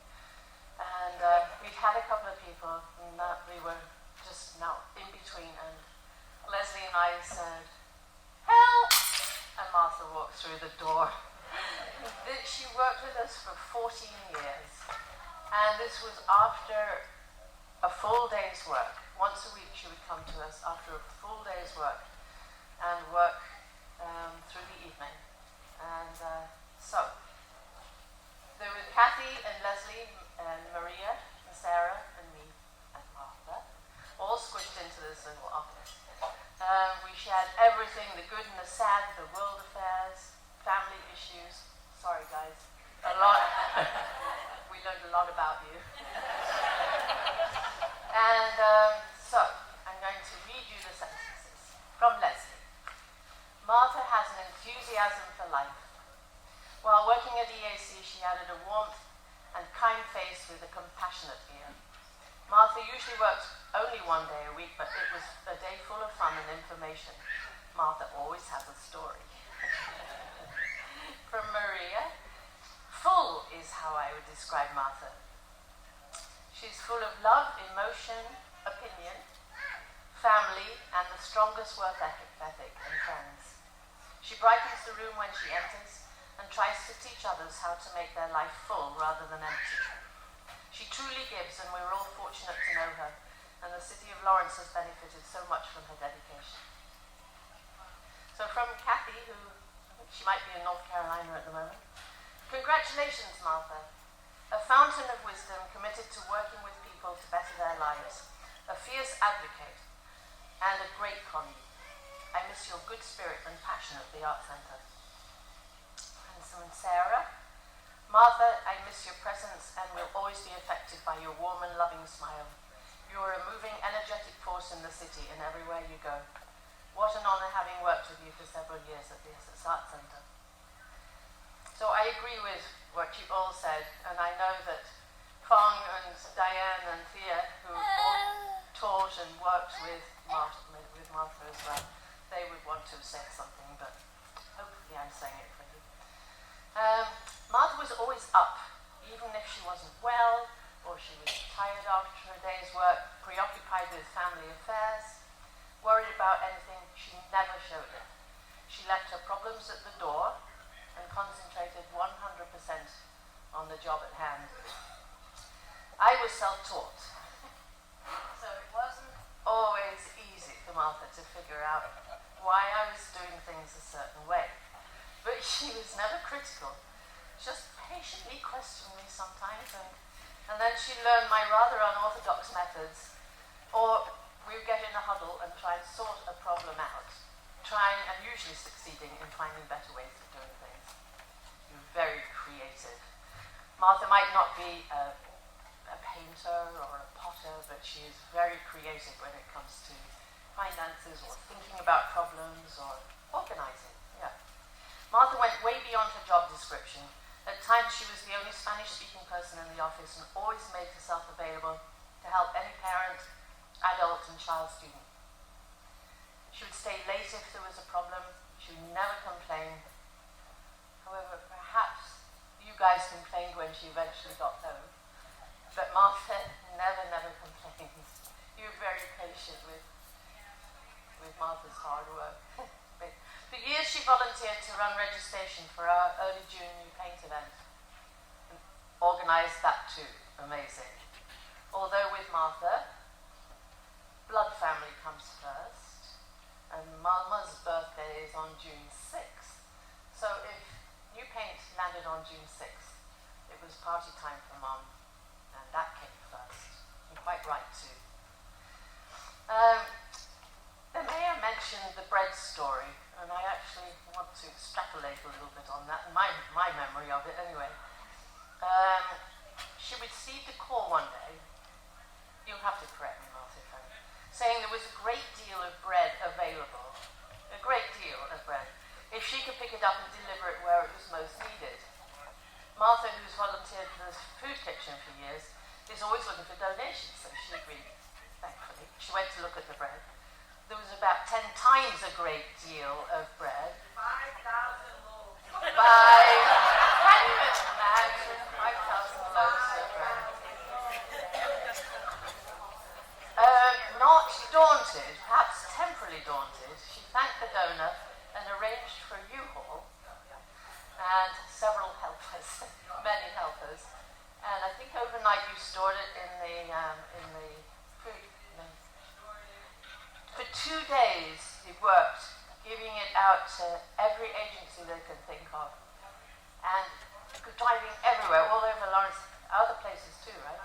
And we'd had a couple of people, and we were just now in between, and Leslie and I said, "Help!" And Martha walked through the door. She worked with us for 14 years, and this was after a full day's work. Once a week she would come to us after a full day's work and work through the evening. And so there were Kathy and Leslie and Maria and Sarah and me and Martha, all squished into this little office. We shared everything, the good and the sad, the world affairs, family issues. Sorry guys, a lot. We learned a lot about you. And so, I'm going to read you the sentences from Leslie. Martha has an enthusiasm for life. While working at EAC, she added a warmth and kind face with a compassionate ear. Martha usually worked only one day a week, but it was a day full of fun and information. Martha always has a story. From Maria, full is how I would describe Martha. She's full of love, emotion, opinion, family, and the strongest work ethic and friends. She brightens the room when she enters and tries to teach others how to make their life full rather than empty. She truly gives, and we're all fortunate to know her, and the city of Lawrence has benefited so much from her dedication. So from Kathy, who she might be in North Carolina at the moment. Congratulations, Martha. A fountain of wisdom committed to working with people to better their lives. A fierce advocate and a great colleague. I miss your good spirit and passion at the Art Centre. And so Sarah. Martha, I miss your presence and will always be affected by your warm and loving smile. You are a moving, energetic force in the city and everywhere you go. What an honour having worked with you for several years at the Art Centre. So I agree with what you all said, and I know that Fong and Diane and Thea, who all taught and worked with Martha as well, they would want to say something, but hopefully I'm saying it for you. Martha was always up, even if she wasn't well, or she was tired after a day's work, preoccupied with family affairs, worried about anything. She never showed it. She left her problems at the door and concentrated 100% on the job at hand. I was self-taught, so it wasn't always easy for Martha to figure out why I was doing things a certain way. But she was never critical, just patiently questioned me sometimes, and then she learned my rather unorthodox methods, or we would get in a huddle and try and sort a problem out, trying and usually succeeding in finding better ways of doing things. You're very creative. Martha might not be a painter or a potter, but she is very creative when it comes to finances or thinking about problems or organizing. Yeah. Martha went way beyond her job description. At times she was the only Spanish-speaking person in the office and always made herself available to help any parent, adult and child student. She would stay late if there was a problem. She would never complain. However, perhaps you guys complained when she eventually got home. But Martha never complains. You're very patient with Martha's hard work. But for years she volunteered to run registration for our early June New Paint event. And organised that too. Amazing. Although with Martha, blood family comes first, and Mama's birthday is on June 6th. So if New Paint landed on June 6th, it was party time for Mom, and that came first. And quite right too. The mayor mentioned the bread story and I actually want to extrapolate a little bit on that, my memory of it anyway. She received a call one day, you'll have to correct me, Martha, saying there was a great deal of bread available, a great deal of bread, if she could pick it up and deliver it where it was most needed. Martha, who's volunteered for the food kitchen for years, is always looking for donations, so she agreed, thankfully. She went to look at the bread. There was about 10 times a great deal of bread. 5,000 loaves. Can you imagine 5,000 loaves of bread? Not daunted, perhaps temporarily daunted, she thanked the donor and arranged for a U-Haul and several helpers, many helpers. And I think overnight you stored it in the food. For 2 days you worked, giving it out to every agency they could think of. And driving everywhere, all over Lawrence, other places too, right?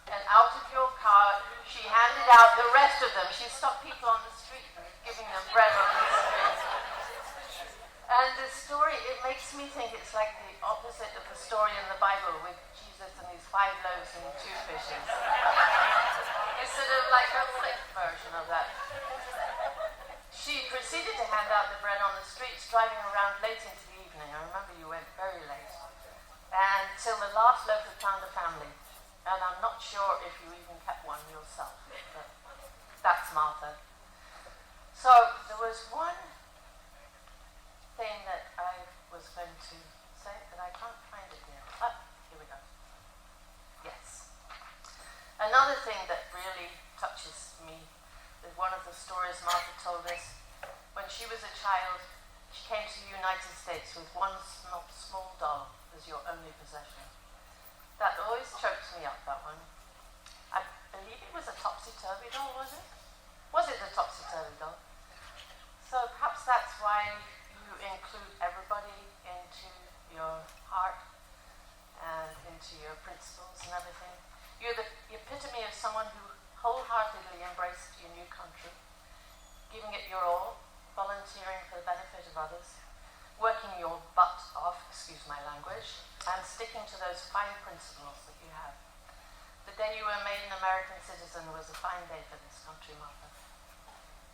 And out of your car, she handed out the rest of them. She stopped people on the street and giving them bread on the street. And the story, it makes me think it's like the opposite of the story in the Bible with Jesus and his 5 loaves and 2 fishes. It's sort of like a flip version of that. She proceeded to hand out the bread on the streets, driving around late into the evening. I remember you went very late. And till the last loaf had found a family. And I'm not sure if you even kept one yourself, but that's Martha. So there was one thing that I was going to say, but I can't find it here. Oh, here we go. Yes. Another thing that really touches me is one of the stories Martha told us. When she was a child, she came to the United States with one small doll as your only possession. That always chokes me up, that one. I believe it was a topsy-turvy doll, was it? Was it the topsy-turvy doll? So perhaps that's why you include everybody into your heart and into your principles and everything. You're the epitome of someone who wholeheartedly embraced your new country, giving it your all, volunteering for the benefit of others, working your butt off, excuse my language, and sticking to those fine principles that you have. The day you were made an American citizen was a fine day for this country, Martha.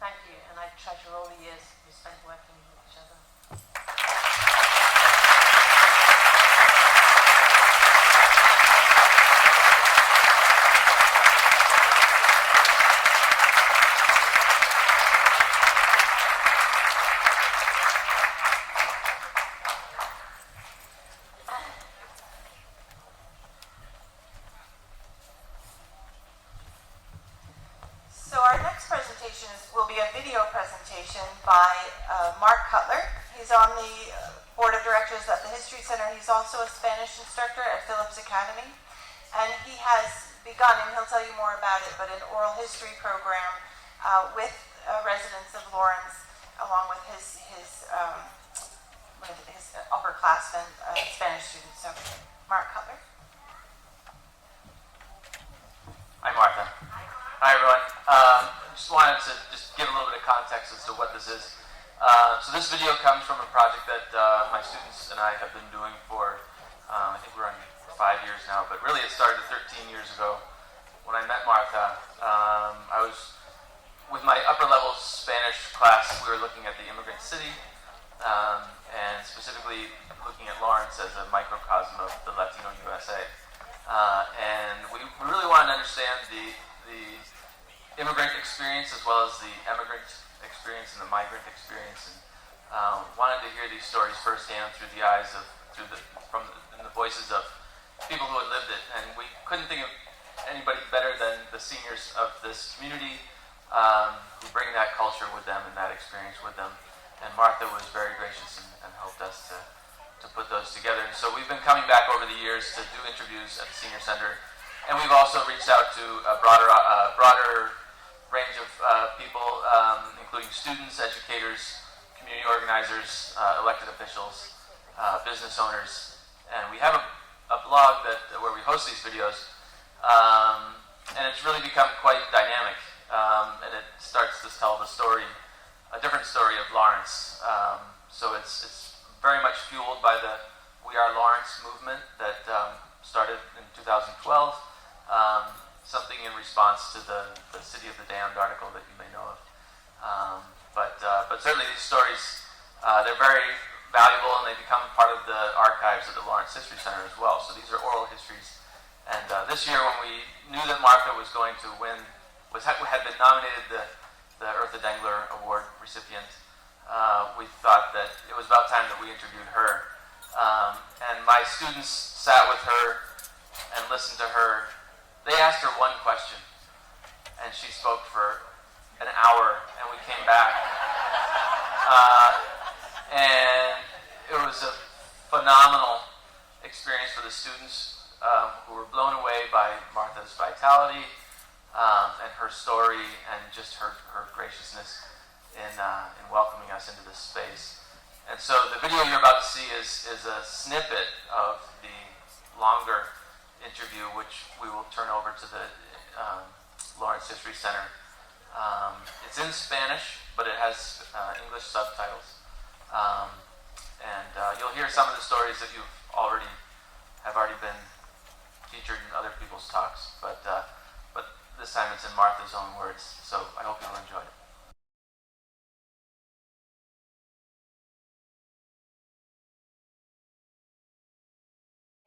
Thank you, and I treasure all the years we spent working with each other. So our next presentation will be a video presentation by Mark Cutler. He's on the board of directors at the History Center. He's also a Spanish instructor at Phillips Academy. And he has begun, and he'll tell you more about it, but an oral history program with residents of Lawrence, along with his upperclassmen Spanish students. So, Mark Cutler. Hi, Martha. Hi, everyone. Just wanted to give a little bit of context as to what this is. So this video comes from a project that my students and I have been doing for, I think we're on 5 years now, but really it started 13 years ago when I met Martha. I was, with my upper level Spanish class, we were looking at the immigrant city, and specifically looking at Lawrence as a microcosm of the Latino USA. And we really wanted to understand the immigrant experience as well as the emigrant experience and the migrant experience, and wanted to hear these stories firsthand through the eyes of, and the voices of people who had lived it. And we couldn't think of anybody better than the seniors of this community who bring that culture with them and that experience with them. And Martha was very gracious and helped us to put those together. And so we've been coming back over the years to do interviews at the Senior Center, and we've also reached out to a broader range of people, including students, educators, community organizers, elected officials, business owners, and we have a blog where we host these videos, and it's really become quite dynamic, and it starts to tell the story a different story of Lawrence. So it's very much fueled by the We Are Lawrence movement that started in 2012. Something in response to the City of the Damned article that you may know of. But certainly these stories, they're very valuable and they become part of the archives of the Lawrence History Center as well. So these are oral histories. And this year when we knew that Martha was going to win, had been nominated the Eartha Dengler Award recipient, we thought that it was about time that we interviewed her. And my students sat with her and listened to her. They asked her one question, and she spoke for an hour, and we came back. And it was a phenomenal experience for the students who were blown away by Martha's vitality and her story and just her graciousness in welcoming us into this space. And so the video you're about to see is a snippet of the longer interview, which we will turn over to the Lawrence History Center. It's in Spanish, but it has English subtitles. And you'll hear some of the stories that have already been featured in other people's talks, but this time it's in Martha's own words, so I hope you'll enjoy it.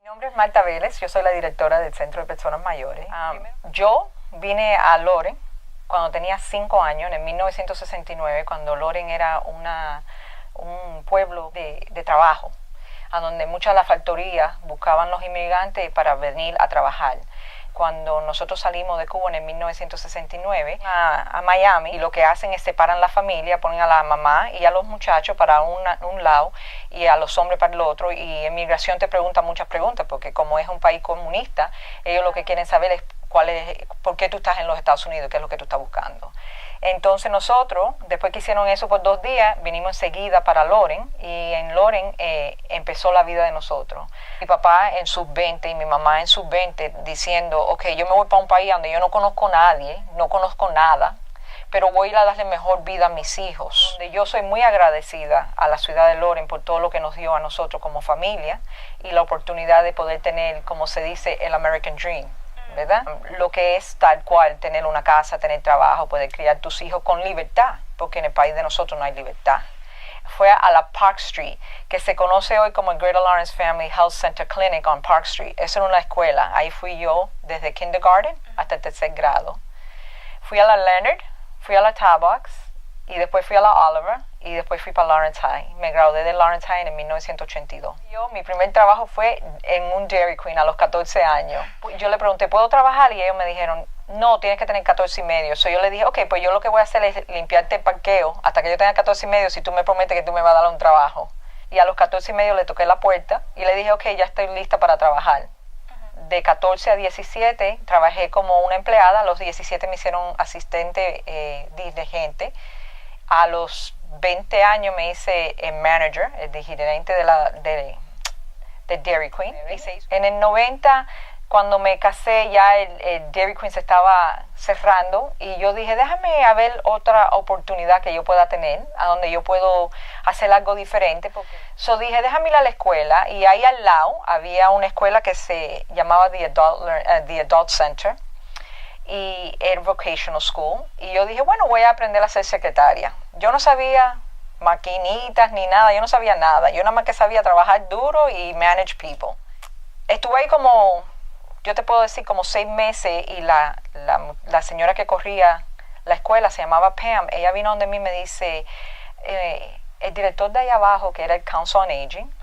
Mi nombre es Marta Vélez, yo soy la directora del Centro de Personas Mayores. Yo vine a Loren cuando tenía 5 años, en 1969, cuando Loren era un pueblo de trabajo, a donde muchas de las factorías buscaban los inmigrantes para venir a trabajar. Cuando nosotros salimos de Cuba en 1969 a Miami, y lo que hacen es separan la familia, ponen a la mamá y a los muchachos para un lado y a los hombres para el otro, y inmigración te pregunta muchas preguntas, porque como es un país comunista, ellos lo que quieren saber es por qué tú estás en los Estados Unidos, qué es lo que tú estás buscando. Entonces nosotros, después que hicieron eso por 2 días, vinimos enseguida para Loren, y en Loren empezó la vida de nosotros. Mi papá en sus 20 y mi mamá en sus 20 diciendo, ok, yo me voy para un país donde yo no conozco a nadie, no conozco nada, pero voy a ir a darle mejor vida a mis hijos. Yo soy muy agradecida a la ciudad de Loren por todo lo que nos dio a nosotros como familia y la oportunidad de poder tener, como se dice, el American Dream, ¿verdad? Lo que es tal cual, tener una casa, tener trabajo, poder criar tus hijos con libertad, porque en el país de nosotros no hay libertad. Fue a la Park Street, que se conoce hoy como el Greater Lawrence Family Health Center Clinic on Park Street. Eso era una escuela, ahí fui yo desde kindergarten hasta el 3er grado. Fui a la Leonard, fui a la Tabox, y después fui a la Oliver, y después fui para Lawrence High. Me gradué de Lawrence High en 1982. Mi primer trabajo fue en un Dairy Queen a los 14 años. Yo le pregunté, ¿puedo trabajar? Y ellos me dijeron, no, tienes que tener 14 y medio. So yo le dije, ok, pues yo lo que voy a hacer es limpiarte el parqueo hasta que yo tenga 14 y medio, si tú me prometes que tú me vas a dar un trabajo. Y a los 14 y medio le toqué la puerta y le dije, ok, ya estoy lista para trabajar. De 14 a 17 trabajé como una empleada. A los 17 me hicieron asistente dirigente. A los 20 años me hice manager, el gerente de Dairy Queen. En el 90, cuando me casé, ya el Dairy Queen se estaba cerrando, y yo dije, déjame a ver otra oportunidad que yo pueda tener, a donde yo puedo hacer algo diferente. So dije, déjame ir a la escuela, y ahí al lado había una escuela que se llamaba The Adult Center, y era Vocational School, y yo dije, bueno, voy a aprender a ser secretaria. Yo no sabía maquinitas ni nada, yo no sabía nada, yo nada más que sabía trabajar duro y manage people. Estuve ahí como, yo te puedo decir, como 6 meses, y la señora que corría la escuela se llamaba Pam. Ella vino donde mí y me dice, el director de allá abajo, que era el Council on Aging,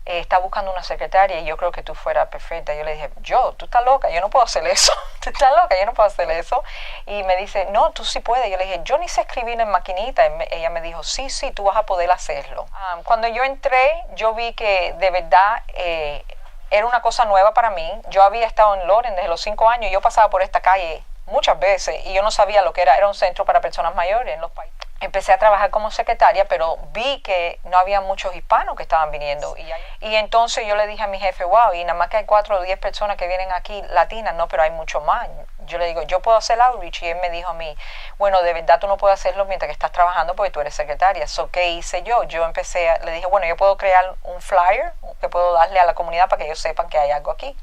está buscando una secretaria y yo creo que tú fueras perfecta. Yo le dije, tú estás loca, yo no puedo hacer eso. Tú estás loca, yo no puedo hacer eso. Y me dice, no, tú sí puedes. Yo le dije, yo ni sé escribir en maquinita. Ella me dijo, sí, tú vas a poder hacerlo. Cuando yo entré, yo vi que de verdad era una cosa nueva para mí. Yo había estado en Loren desde los 5 años, y yo pasaba por esta calle muchas veces y yo no sabía lo que era un centro para personas mayores en los países. Empecé a trabajar como secretaria, pero vi que no había muchos hispanos que estaban viniendo. Y entonces yo le dije a mi jefe, wow, y nada más que hay 4 o 10 personas que vienen aquí latinas. No, pero hay mucho más. Yo le digo, yo puedo hacer outreach, y él me dijo a mí, bueno, de verdad tú no puedes hacerlo mientras que estás trabajando porque tú eres secretaria. So, ¿qué hice yo? Le dije, bueno, yo puedo crear un flyer que puedo darle a la comunidad para que ellos sepan que hay algo aquí.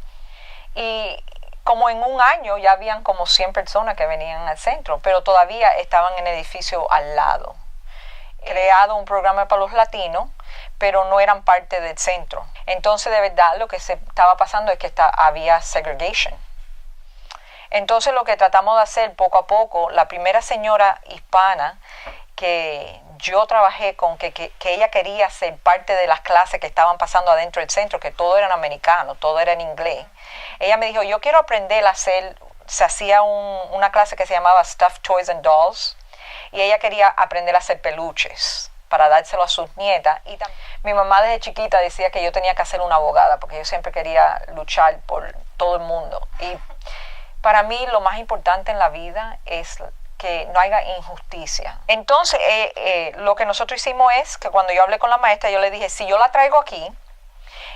Y como en un año ya habían como 100 personas que venían al centro, pero todavía estaban en el edificio al lado. He creado un programa para los latinos, pero no eran parte del centro. Entonces, de verdad, lo que se estaba pasando es que había segregation. Entonces, lo que tratamos de hacer poco a poco, la primera señora hispana que yo trabajé con, que ella quería ser parte de las clases que estaban pasando adentro del centro, que todo eran americanos, todo era en inglés. Ella me dijo, yo quiero aprender a hacer, se hacía una clase que se llamaba Stuffed Toys and Dolls, y ella quería aprender a hacer peluches para dárselo a sus nietas. Y mi mamá desde chiquita decía que yo tenía que ser una abogada, porque yo siempre quería luchar por todo el mundo. Y para mí lo más importante en la vida es que no haya injusticia. Entonces, lo que nosotros hicimos es que cuando yo hablé con la maestra, yo le dije, si yo la traigo aquí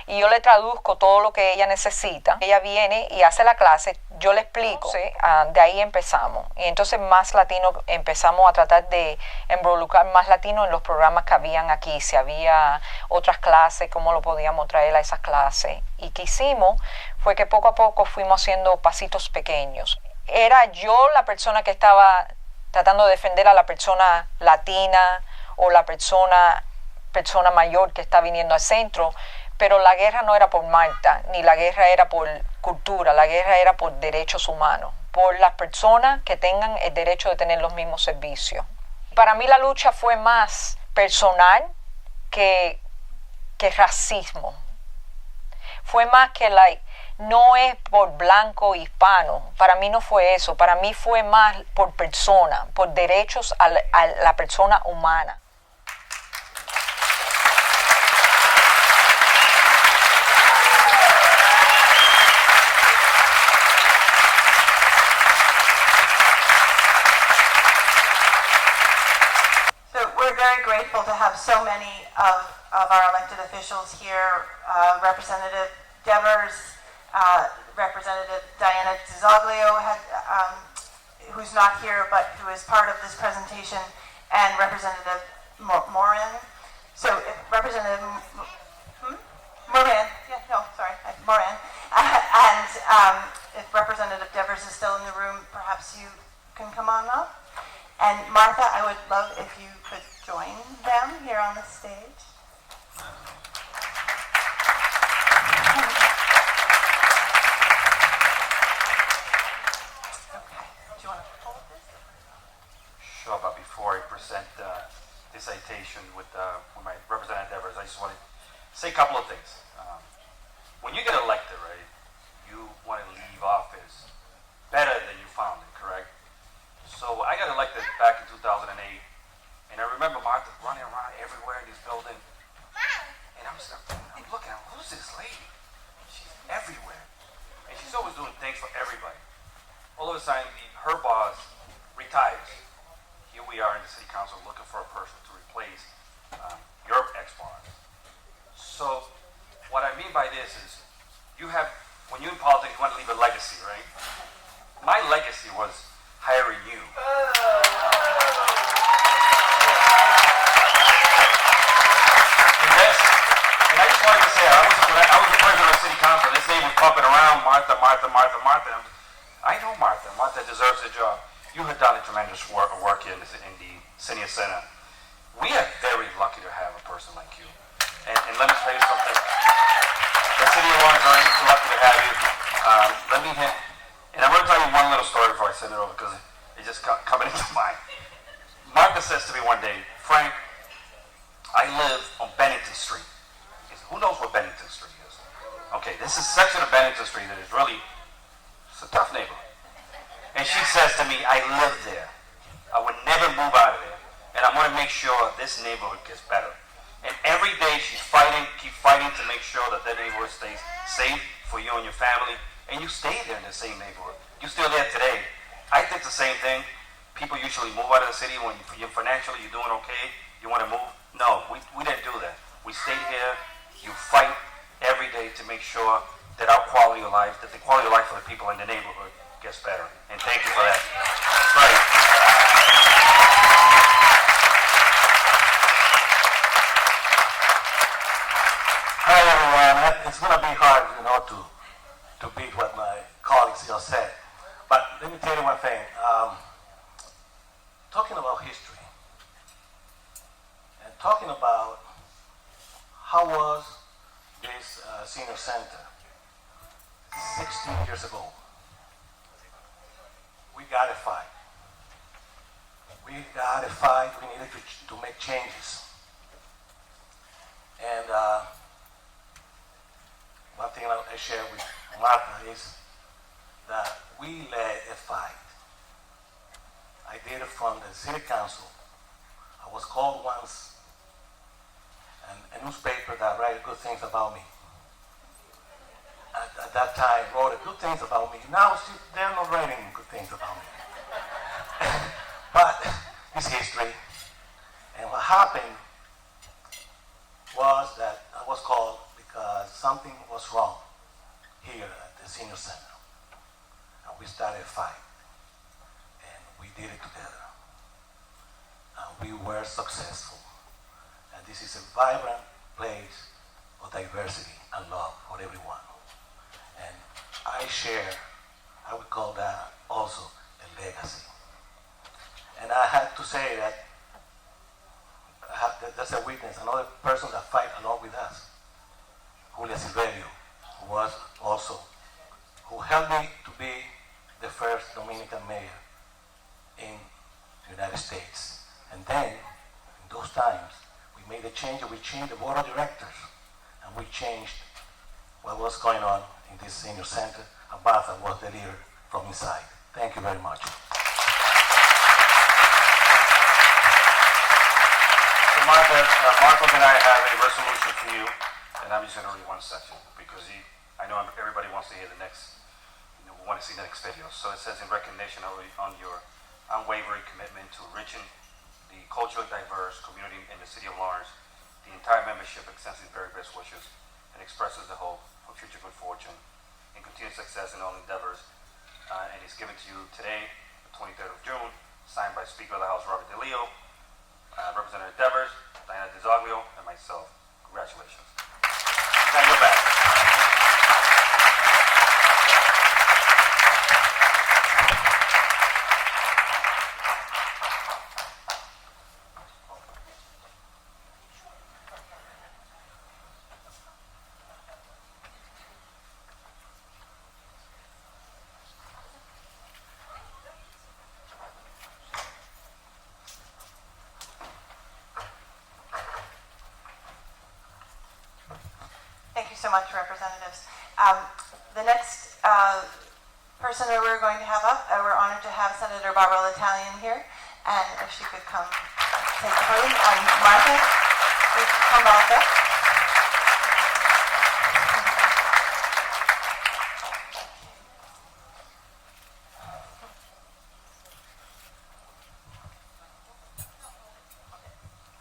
y yo le traduzco todo lo que ella necesita, ella viene y hace la clase, yo le explico, de ahí empezamos. Y entonces más latinos empezamos a tratar de involucrar más latinos en los programas que habían aquí. Si había otras clases, cómo lo podíamos traer a esas clases. Y que hicimos fue que poco a poco fuimos haciendo pasitos pequeños. Era yo la persona que estaba tratando de defender a la persona latina o la persona mayor que está viniendo al centro, pero la guerra no era por Marta, ni la guerra era por cultura, la guerra era por derechos humanos, por las personas que tengan el derecho de tener los mismos servicios. Para mí la lucha fue más personal que racismo. Fue más que no es por blanco hispano, para mí no fue eso, para mí fue más por persona, por derechos a la persona humana. So we're very grateful to have so many of our elected officials here, Representative Devers, Representative Diana DiZoglio, who's not here but who is part of this presentation, and Representative Moran. So if Representative Moran, Moran, and if Representative Devers is still in the room, perhaps you can come on up. And Martha, I would love if you could join them here on the stage. Sure, but before I present this citation with my Representative Devers, I just want to say a couple of things. When you get elected, right, you want to leave office better than you found it, correct? So I got elected back in 2008, and I remember Martha running around everywhere in this building, and I'm looking at, who's this lady? She's everywhere, and she's always doing things for everybody. All of a sudden, her boss retires. Here we are in the city council looking for a person to replace your ex-boss. So what I mean by this is, when you're in politics, you want to leave a legacy, right? My legacy was hiring you. And I just wanted to say, I was the president of the city council. This name was pumping around, Martha. I know Martha. Martha deserves the job. You have done a tremendous work here in the senior center. We are very lucky to have a person like you. And let me tell you something. The city of Orange is lucky to have you. And I'm going to tell you one little story before I send it over because it's just coming into mind. Martha says to me one day, Frank, I live on Bennington Street. Who knows what Bennington Street is? Okay, this is a section of Bennington Street that is really, it's a tough neighborhood. And she says to me, I live there. I would never move out of there. And I'm going to make sure this neighborhood gets better. And every day she's keep fighting to make sure that neighborhood stays safe for you and your family. And you stay there in the same neighborhood. You're still there today. I think the same thing. People usually move out of the city when you're financially, you're doing okay, you want to move. No, we didn't do that. We stayed here. You fight every day to make sure that our quality of life, that the quality of life for the people in the neighborhood gets better. And thank you for that. Right. Hi everyone. It's going to be hard, to beat what my colleagues just said. But let me tell you one thing. Talking about history and talking about how was this senior center 16 years ago. We got to fight. We got to fight. We needed to make changes. And one thing I share with Martha is that we led a fight. I did it from the city council. I was called once, and a newspaper that write good things about me. At that time, wrote good things about me. Now they're not writing good things about me. But it's history. And what happened was that I was called because something was wrong here at the senior center. And we started a fight. And we did it together. And we were successful. And this is a vibrant place of diversity and love for everyone. And I would call that also a legacy. And I had to say that there's a witness, another person that fight along with us, Julia Silverio, who helped me to be the first Dominican mayor in the United States. And then, in those times, we made a change, we changed the board of directors, and we changed what was going on in this senior center, and Martha was the leader from inside. Thank you very much. So Martha, Marcos and I have a resolution for you, and I'm just going to read one section because I know everybody wants to hear the next, we want to see the next video. So it says, in recognition on your unwavering commitment to enriching the culturally diverse community in the city of Lawrence, the entire membership extends its very best wishes and expresses the hope for future good fortune and continued success in all endeavors. And it's given to you today, the 23rd of June, signed by Speaker of the House Robert DeLeo, Representative Devers, Diana DiZoglio, and myself. Congratulations. Now you're back. Thank you so much, representatives. The next person that we're going to have up, we're honored to have Senator Barbara L'Italian here, and if she could come take the podium. Martha, please come back up.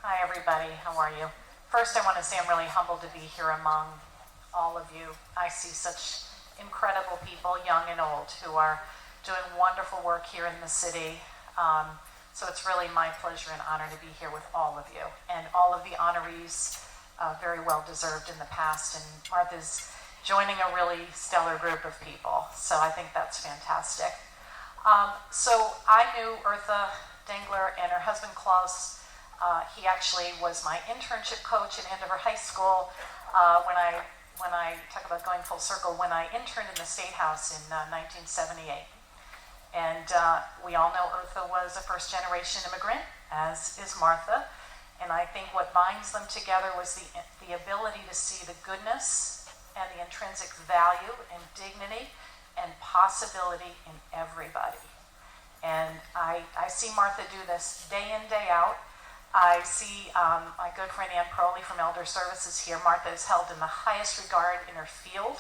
Hi everybody, how are you? First I want to say I'm really humbled to be here among all of you. I see such incredible people, young and old, who are doing wonderful work here in the city. So it's really my pleasure and honor to be here with all of you. And all of the honorees, very well deserved in the past. And Martha's joining a really stellar group of people. So I think that's fantastic. So I knew Eartha Dengler and her husband Klaus. He actually was my internship coach at Andover High School when I talk about going full circle, when I interned in the State House in 1978. And we all know Eartha was a first-generation immigrant, as is Martha. And I think what binds them together was the ability to see the goodness and the intrinsic value and dignity and possibility in everybody. And I see Martha do this day in, day out. I see my good friend Ann Crowley from Elder Services here. Martha is held in the highest regard in her field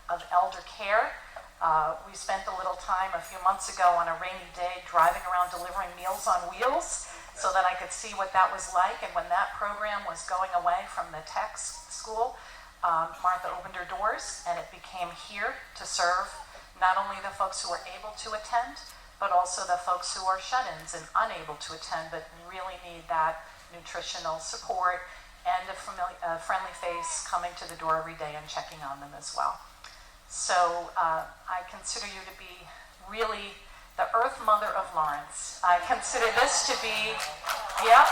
of elder care. We spent a little time a few months ago on a rainy day driving around delivering Meals on Wheels so that I could see what that was like. And when that program was going away from the tech school, Martha opened her doors and it became here to serve not only the folks who are able to attend, but also the folks who are shut-ins and unable to attend, but really need that nutritional support and a friendly face coming to the door every day and checking on them as well. So I consider you to be really the Earth Mother of Lawrence. I consider this to be, yep.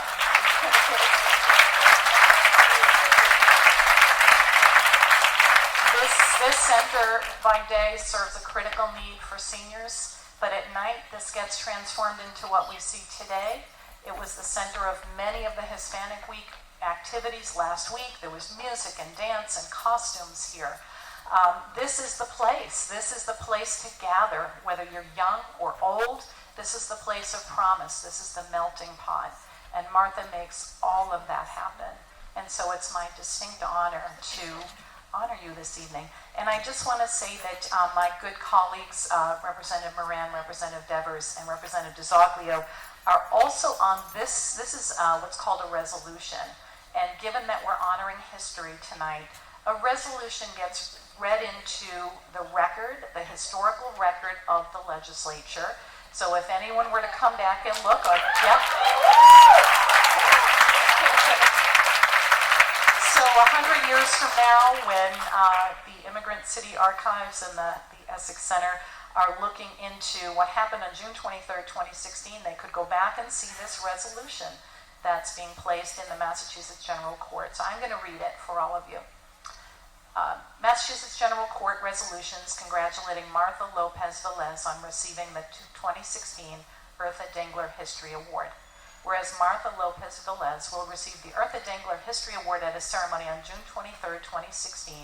This center by day serves a critical need for seniors, but at night this gets transformed into what we see today. It was the center of many of the Hispanic Week activities last week. There was music and dance and costumes here. This is the place. This is the place to gather, whether you're young or old. This is the place of promise. This is the melting pot. And Martha makes all of that happen. And so it's my distinct honor to honor you this evening. And I just want to say that my good colleagues, Representative Moran, Representative Devers, and Representative DeZoglio, are also on this. This is what's called a resolution. And given that we're honoring history tonight, a resolution gets read into the record, the historical record of the legislature. So if anyone were to come back and look on, yep. So 100 years from now, when the Immigrant City Archives and the Essex Center are looking into what happened on June 23rd, 2016, they could go back and see this resolution that's being placed in the Massachusetts General Court. So I'm going to read it for all of you. Massachusetts General Court resolutions congratulating Martha Lopez Velez on receiving the 2016 Eartha Dengler History Award. Whereas Martha Lopez Velez will receive the Eartha Dengler History Award at a ceremony on June 23rd, 2016,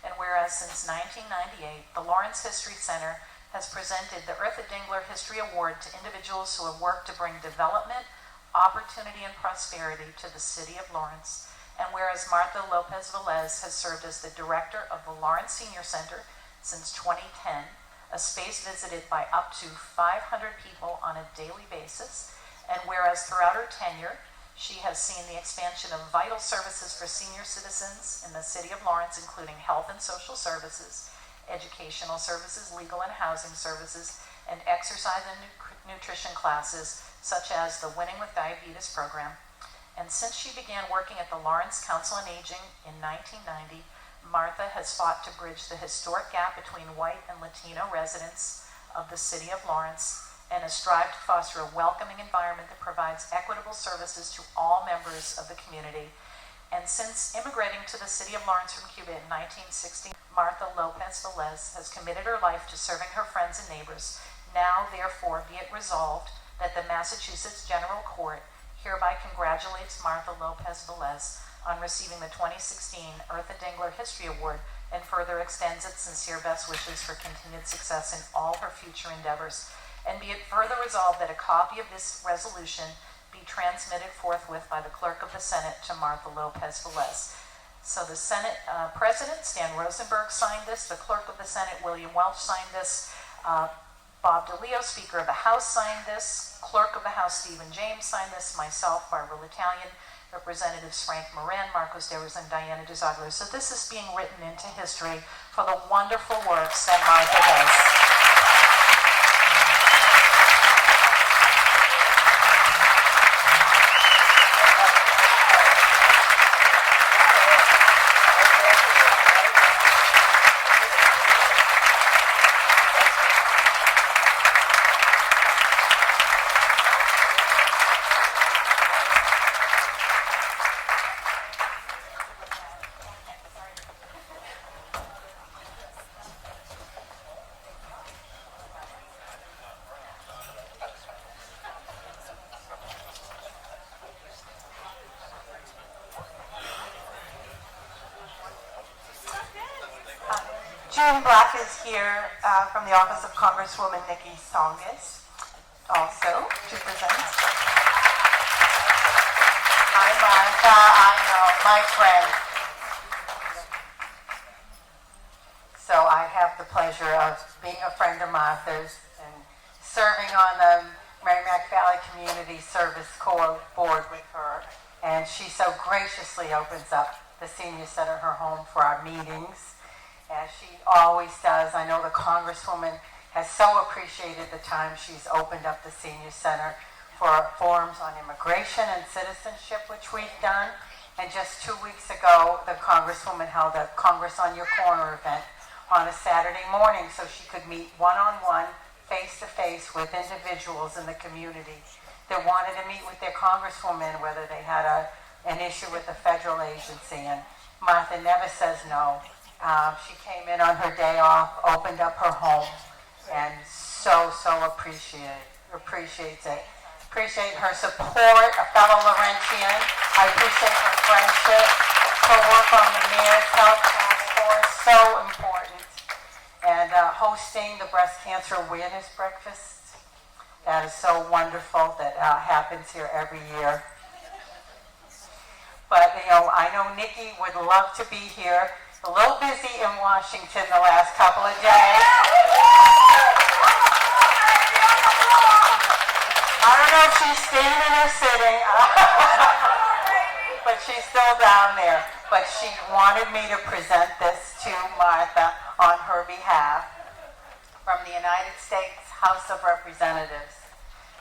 and whereas since 1998, the Lawrence History Center has presented the Eartha Dengler History Award to individuals who have worked to bring development, opportunity, and prosperity to the city of Lawrence. And whereas Martha Lopez Velez has served as the director of the Lawrence Senior Center since 2010, a space visited by up to 500 people on a daily basis, and whereas throughout her tenure, she has seen the expansion of vital services for senior citizens in the city of Lawrence, including health and social services, educational services, legal and housing services, and exercise and nutrition classes, such as the Winning with Diabetes program. And since she began working at the Lawrence Council on Aging in 1990, Martha has fought to bridge the historic gap between white and Latino residents of the city of Lawrence and has strived to foster a welcoming environment that provides equitable services to all members of the community. And since immigrating to the city of Lawrence from Cuba in 1960, Martha Lopez Velez has committed her life to serving her friends and neighbors. Now, therefore, be it resolved that the Massachusetts General Court hereby congratulates Martha Lopez Velez on receiving the 2016 Eartha Dengler History Award and further extends its sincere best wishes for continued success in all her future endeavors. And be it further resolved that a copy of this resolution be transmitted forthwith by the Clerk of the Senate to Martha Lopez Velez. So the Senate President, Stan Rosenberg, signed this. The Clerk of the Senate, William Welch, signed this. Bob DeLeo, Speaker of the House, signed this. Clerk of the House, Stephen James, signed this. Myself, Barbara L'Italian, Representatives Frank Moran, Marcos Devers, and Diana DeZoglio. So this is being written into history for the wonderful works that Martha does. June Black is here from the office of Congresswoman Nikki Tsongas, also to present. Hi, Martha. I know, my friend. So I have the pleasure of being a friend of Martha's and serving on the Merrimack Valley Community Service Corps board with her. And she so graciously opens up the Senior Center, her home, for our meetings. as she always does. I know the Congresswoman has so appreciated the time she's opened up the Senior Center for forums on immigration and citizenship, which we've done. And just 2 weeks ago, the Congresswoman held a Congress on Your Corner event on a Saturday morning so she could meet one-on-one, face-to-face with individuals in the community that wanted to meet with their Congresswoman, whether they had an issue with a federal agency. And Martha never says no. She came in on her day off, opened up her home, and so appreciates it. Appreciate her support, a fellow Laurentian. I appreciate her friendship, her work on the Mayor's Health Task Force, so important. And hosting the Breast Cancer Awareness Breakfast. That is so wonderful that happens here every year. But, I know Nikki would love to be here. A little busy in Washington the last couple of days. I don't know if she's standing or sitting, but she's still down there. But she wanted me to present this to Martha on her behalf from the United States House of Representatives.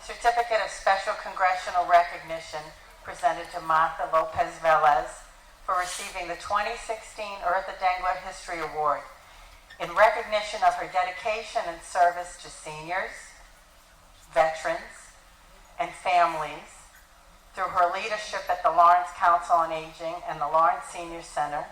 Certificate of Special Congressional Recognition presented to Martha Lopez Velez for receiving the 2016 Eartha Dengler History Award in recognition of her dedication and service to seniors, veterans, and families through her leadership at the Lawrence Council on Aging and the Lawrence Senior Center,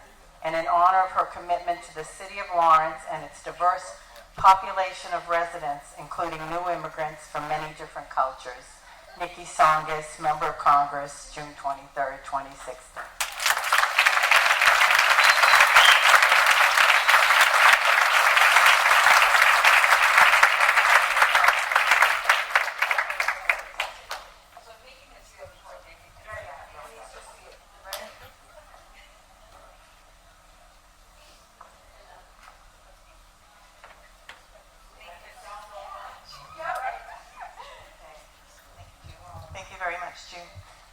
and in honor of her commitment to the city of Lawrence and its diverse population of residents, including new immigrants from many different cultures. Nikki Songus, Member of Congress, June 23rd, 2016. Thank you very much, June.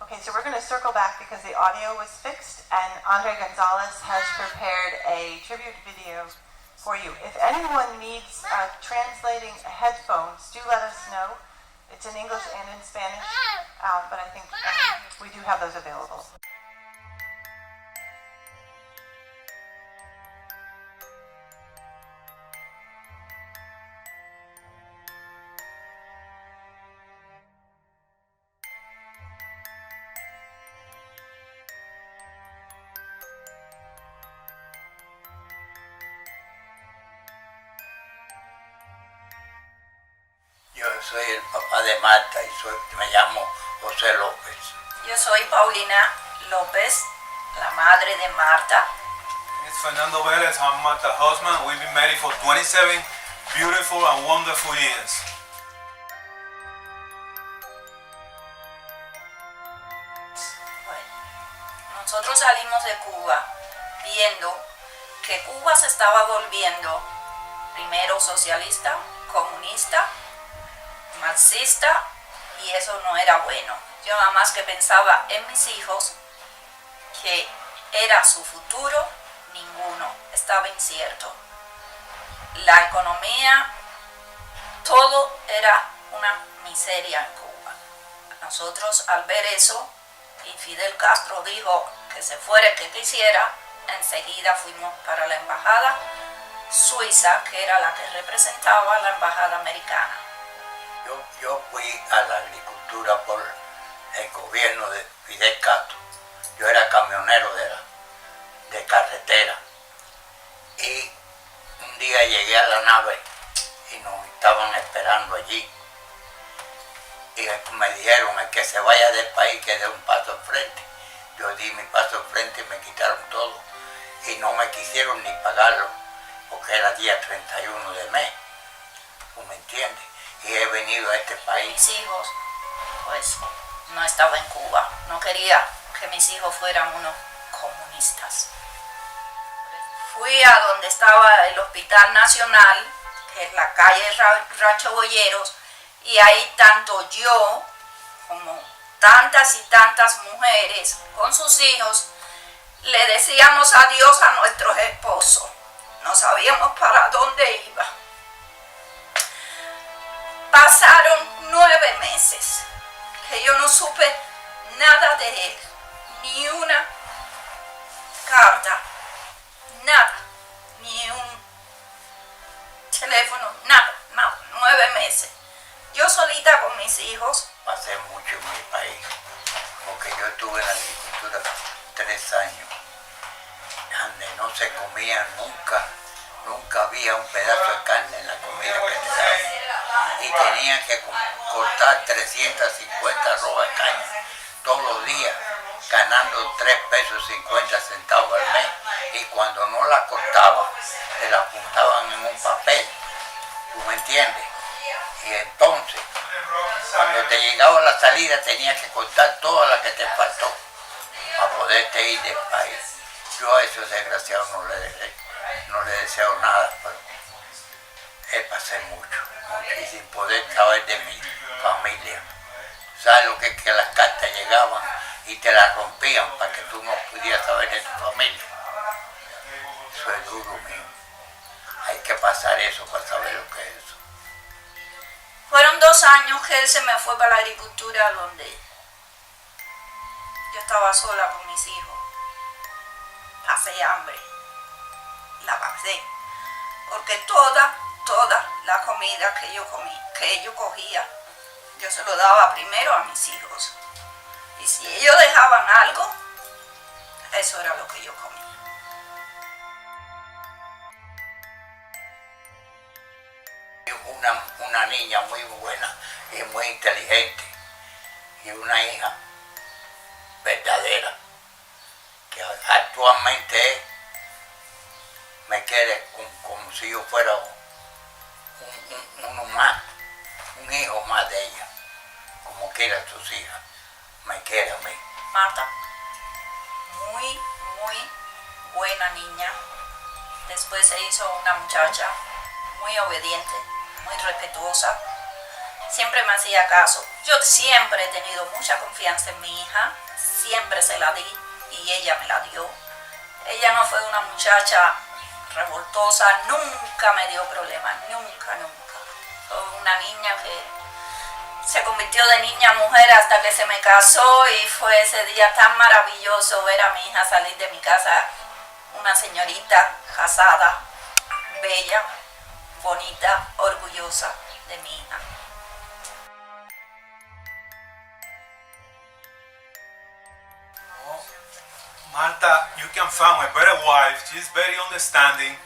Okay, so we're going to circle back because the audio was fixed, and Andre Gonzalez has prepared a tribute video for you. If anyone needs translating headphones, do let us know. It's in English and in Spanish, but I think we do have those available. Yo soy el papá de Marta y me llamo José López. Yo soy Paulina López, la madre de Marta. It's Fernando Vélez. I'm Marta's husband. We've been married for 27 beautiful and wonderful years. Bueno, nosotros salimos de Cuba viendo que Cuba se estaba volviendo primero socialista, comunista, marxista, y eso no era bueno. Yo nada más que pensaba en mis hijos, que era su futuro, ninguno, estaba incierto. La economía, todo era una miseria en Cuba. Nosotros al ver eso, y Fidel Castro dijo que se fuera el que quisiera, enseguida fuimos para la embajada suiza, que era la que representaba la embajada americana. Yo fui a la agricultura por el gobierno de Fidel Castro. Yo era camionero de carretera. Y un día llegué a la nave y nos estaban esperando allí. Y me dijeron, el que se vaya del país que dé un paso al frente. Yo di mi paso al frente y me quitaron todo. Y no me quisieron ni pagarlo, porque era día 31 de mes. ¿Tú me entiendes? Y he venido a este país. Mis hijos, pues, no estaba en Cuba. No quería que mis hijos fueran unos comunistas. Fui a donde estaba el Hospital Nacional, que es la calle Rancho Boyeros, y ahí tanto yo como tantas y tantas mujeres con sus hijos le decíamos adiós a nuestros esposos. no sabíamos para dónde iba. Pasaron 9 meses que yo no supe nada de él, ni una carta, nada, ni un teléfono, nada, 9 meses. Yo solita con mis hijos. Pasé mucho en mi país, porque yo estuve en la agricultura 3 años, donde no se comía nunca había un pedazo de carne en la comida que te daban. Y tenían que cortar 350 rojas de caña todos los días, ganando 3 pesos 50 centavos al mes. Y cuando no la cortaban, te la apuntaban en un papel. ¿Tú me entiendes? Y entonces, cuando te llegaba la salida, tenías que cortar toda la que te faltó para poderte ir del país. Yo a esos desgraciados no le deseo nada, pero pasé mucho y sin poder saber de mi familia. ¿Sabes lo que es que las cartas llegaban y te las rompían para que tú no pudieras saber de tu familia? Eso es duro, mío. Hay que pasar eso para saber lo que es eso. Fueron 2 años que él se me fue para la agricultura, donde yo estaba sola con mis hijos. Pasé hambre, la pasé, porque toda la comida que yo cogía, yo se lo daba primero a mis hijos. Y si ellos dejaban algo, eso era lo que yo comía. Una niña muy buena y muy inteligente, y una hija verdadera, que actualmente me quiere como si yo fuera un hijo más de ella, como quiere a sus hijas, me quiere a mí. Marta, muy buena niña. Después se hizo una muchacha muy obediente, muy respetuosa. Siempre me hacía caso. Yo siempre he tenido mucha confianza en mi hija, siempre se la di y ella me la dio. Ella no fue una muchacha revoltosa, nunca me dio problemas, nunca. Fue una niña que se convirtió de niña a mujer hasta que se me casó, y fue ese día tan maravilloso ver a mi hija salir de mi casa, una señorita casada, bella, bonita, orgullosa de mi hija. Marta, you can find a better wife. She's very understanding,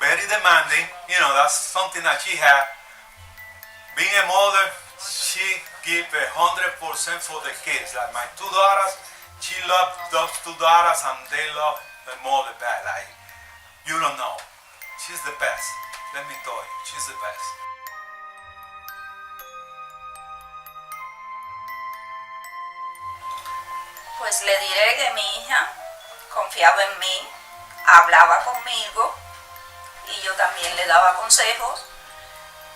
very demanding. You know, that's something that she had. Being a mother, she give 100% for the kids. Like my 2 daughters, she loves those 2 daughters and they love the mother back. Like, you don't know. She's the best. Let me tell you, she's the best. Pues le diré que mi hija confiaba en mí, hablaba conmigo y yo también le daba consejos,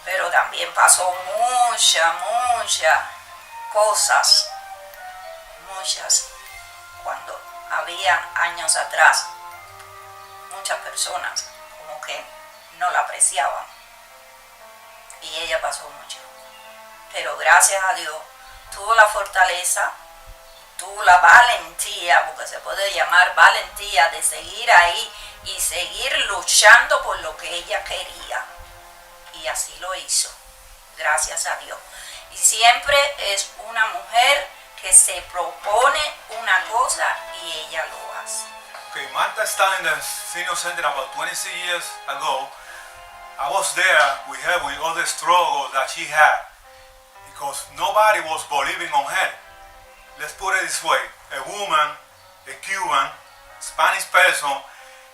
pero también pasó muchas cosas, cuando había años atrás, muchas personas como que no la apreciaban, y ella pasó mucho, pero gracias a Dios tuvo la fortaleza, tuvo la valentía, porque se puede llamar valentía, de seguir ahí y seguir luchando por lo que ella quería. Y así lo hizo, gracias a Dios. Y siempre es una mujer que se propone una cosa y ella lo hace. Okay, Marta started in the senior center about 26 years ago. I was there with her with all the struggle that she had, because nobody was believing on her. Let's put it this way, a woman, a Cuban, Spanish person,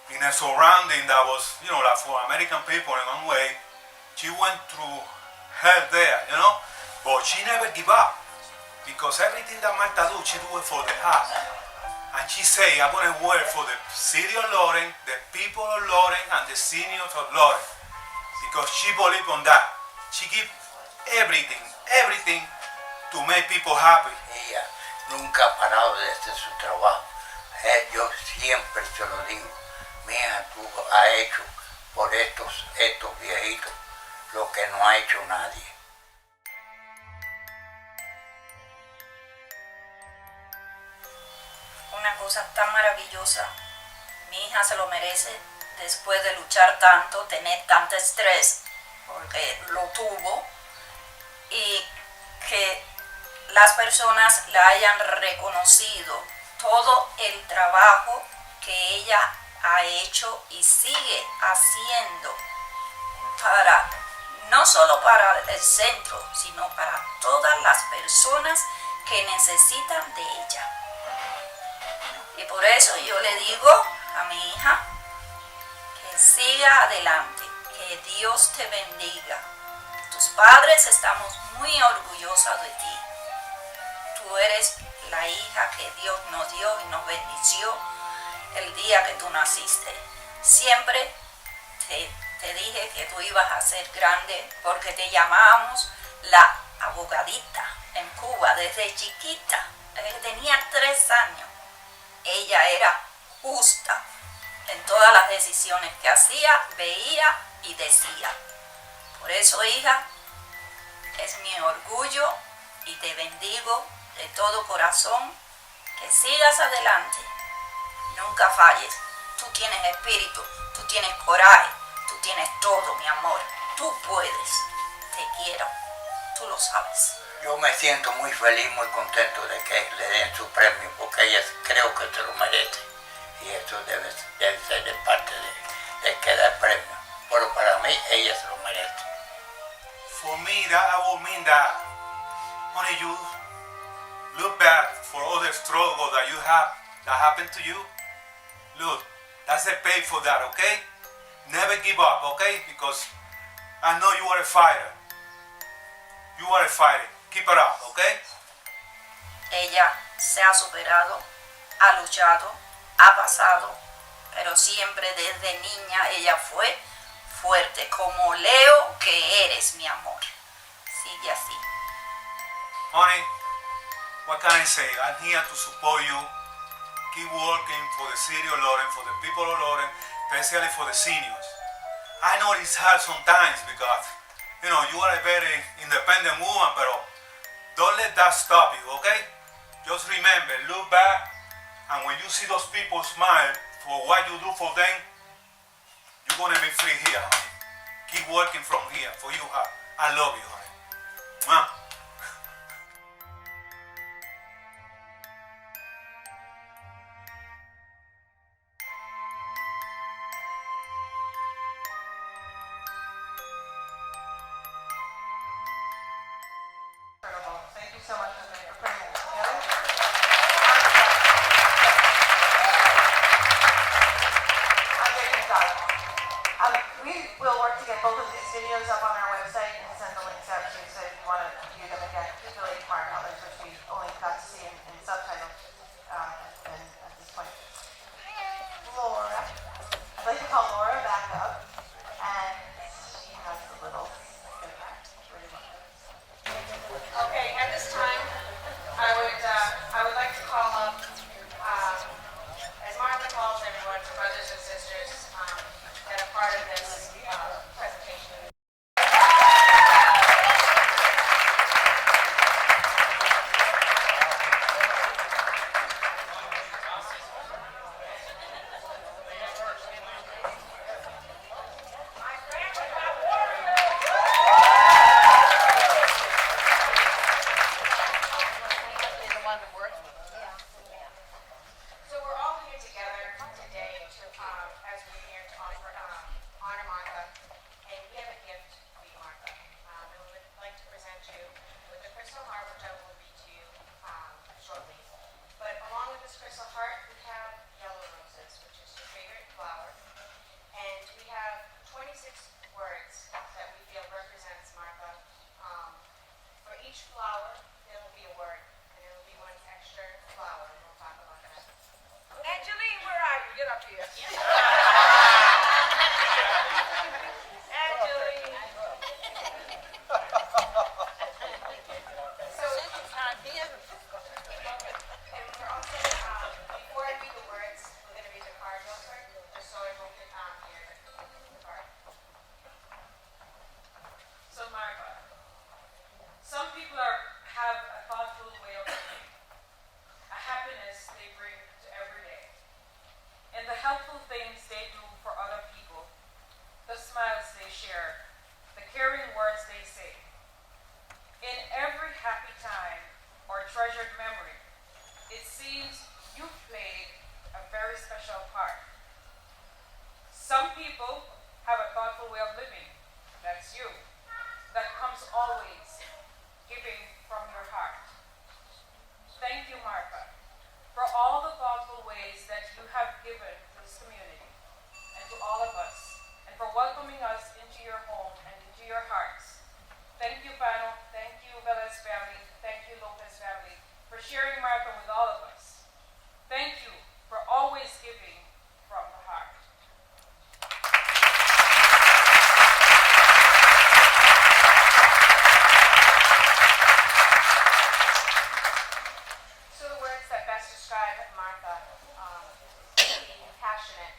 in a surrounding that was, you know, like for American people in one way, she went through hell there, you know, but she never gave up, because everything that Marta do, she do it for the heart. And she say, I'm going to work for the city of Lawrence, the people of Lawrence, and the seniors of Lawrence, because she believe on that. She give everything to make people happy. Ella nunca ha parado de hacer su trabajo. Yo siempre se lo digo, mi hija, tú has hecho por estos viejitos, lo que no ha hecho nadie. Una cosa tan maravillosa. Mi hija se lo merece después de luchar tanto, tener tanto estrés, porque lo tuvo, y que las personas la hayan reconocido todo el trabajo que ella ha hecho y sigue haciendo para, no solo para el centro, sino para todas las personas que necesitan de ella. Y por eso yo le digo a mi hija que siga adelante, que Dios te bendiga. Tus padres estamos muy orgullosos de ti. Tú eres la hija que Dios nos dio y nos bendició el día que tú naciste. Siempre te dije que tú ibas a ser grande porque te llamábamos la abogadita en Cuba desde chiquita. Desde que tenía 3 años. Ella era justa en todas las decisiones que hacía, veía y decía. Por eso, hija, es mi orgullo y te bendigo de todo corazón, que sigas adelante, nunca falles. Tú tienes espíritu, tú tienes coraje, tú tienes todo, mi amor. Tú puedes. Te quiero. Tú lo sabes. Yo me siento muy feliz, muy contento de que le den su premio, porque ella creo que se lo merece. Y eso debe ser de parte de que da el premio. Pero para mí, ella se lo merece. For me, that would mean that, honey, you look back for all the struggle that you have, that happened to you. Look, that's the pay for that, okay? Never give up, okay? Because I know you are a fighter. You are a fighter. Keep it up, okay? Ella se ha superado, ha luchado, ha pasado, pero siempre desde niña ella fue fuerte, como Leo que eres, mi amor. Sigue así. Honey, what can I say? I'm here to support you. Keep working for the city of Loren, for the people of Loren, especially for the seniors. I know it's hard sometimes because, you know, you are a very independent woman, but don't let that stop you, okay? Just remember, look back, and when you see those people smile for what you do for them, you're gonna be free here, honey. Keep working from here for you, honey. I love you, honey. Mwah. Incredible. Thank you so much for putting it together. I'm very excited. We will work to get both of these videos up on our website and send the links out to you, so if you want to view them again, particularly Mark Others, which we only got to see in subtitles and at this point. Laura. I'd like to call Laura back up, and she has a little Okay, at this time, I would like to call up, as Martha calls everyone, brothers and sisters that are part of this presentation. So we're all here together today to, as we're here to honor Martha, and we have a gift for you, Martha. And we would like to present you with the crystal heart, which I will read to you shortly. But along with this crystal heart, we have yellow roses, which is your favorite flower. And we have 26 words that we feel represents Martha. For each flower, there will be a word, and there will be one extra flower, and we'll talk about that. Angeline, where are you? Get up here. Angeline. So, and we're also, before I read the words, we're going to read the card real quick, just so everyone can hear the card. welcoming us into your home and into your hearts. Thank you, panel. Thank you, Velez family. Thank you, Lopez family, for sharing Martha with all of us. Thank you for always giving from the heart. So the words that best describe Martha, passionate,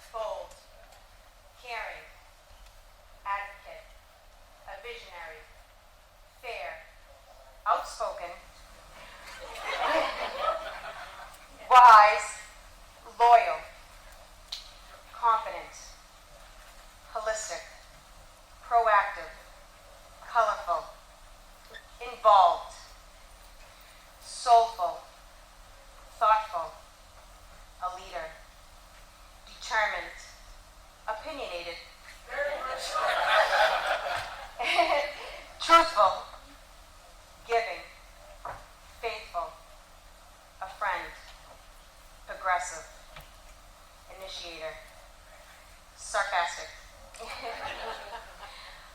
bold, caring, advocate, a visionary, fair, outspoken, wise, loyal, confident, holistic, proactive, colorful, involved, soulful, thoughtful, a leader, determined, opinionated, truthful, giving, faithful, a friend, progressive, initiator, sarcastic.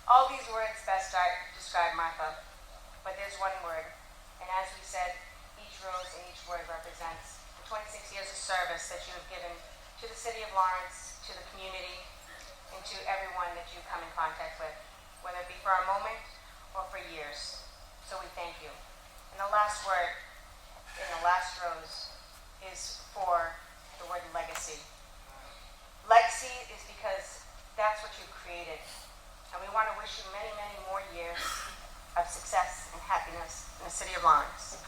All these words best describe Martha, but there's one word, and as we said, each rose and each word represents the 26 years of service that you have given to the city of Lawrence, to the community, and to everyone that you come in contact with, whether it be for a moment or for years. So we thank you. And the last word in the last rose is for the word legacy. Legacy is because that's what you created. And we want to wish you many, many more years of success and happiness in the city of Lawrence.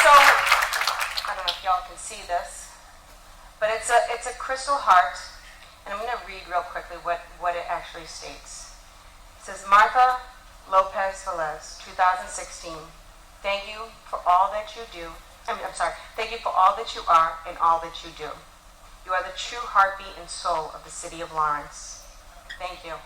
So I don't know if y'all can see this, but it's a crystal heart, and I'm going to read real quickly what it actually states. It says, Martha Lopez Velez, 2016. Thank you for all that you do. Thank you for all that you are and all that you do. You are the true heartbeat and soul of the city of Lawrence. Thank you.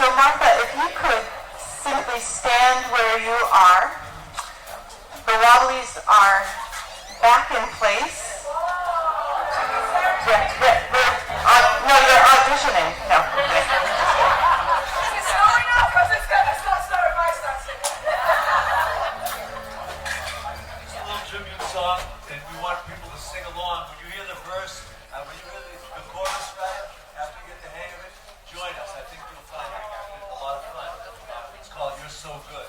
So Martha, if you could simply stand where you are. The wobblies are back in place. No, you're auditioning. No. It's slowing up because it's going to start slowing my stuff. It's a little tribute song. we want people to sing along. When you hear the verse, when you hear the chorus, rather, after you get the hang of it, join us. I think you'll find it a lot of fun. It's called You're So Good.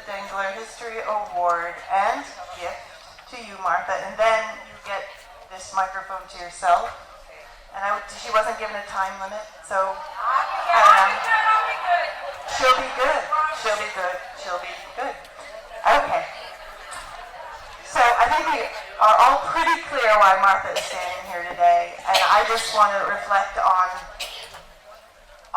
DENGLER History Award and gift to you, Martha, and then you get this microphone to yourself. And she wasn't given a time limit, so she'll be good. She'll be good. She'll be good. Okay. So I think we are all pretty clear why Martha is standing here today, and I just want to reflect on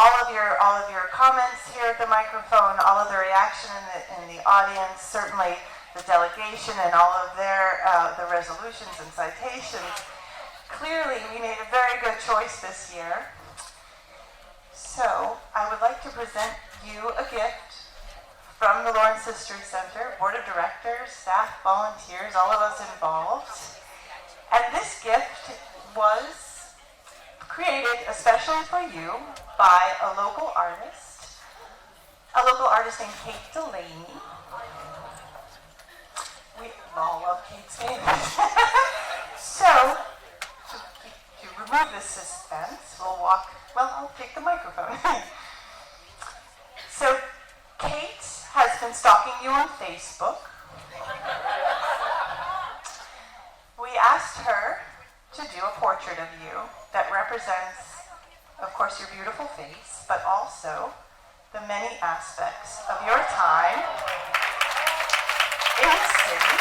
all of your comments here at the microphone, all of the reaction in the audience, certainly the delegation and all of their the resolutions and citations. Clearly, we made a very good choice this year. So I would like to present you a gift from the Lawrence History Center, Board of Directors, staff, volunteers, all of us involved. And this gift was created especially for you by a local artist named Kate Delaney. We all love Kate's name. So, to remove this suspense, I'll take the microphone. So, Kate has been stalking you on Facebook. We asked her to do a portrait of you that represents, of course, your beautiful face, but also the many aspects of your time in the city.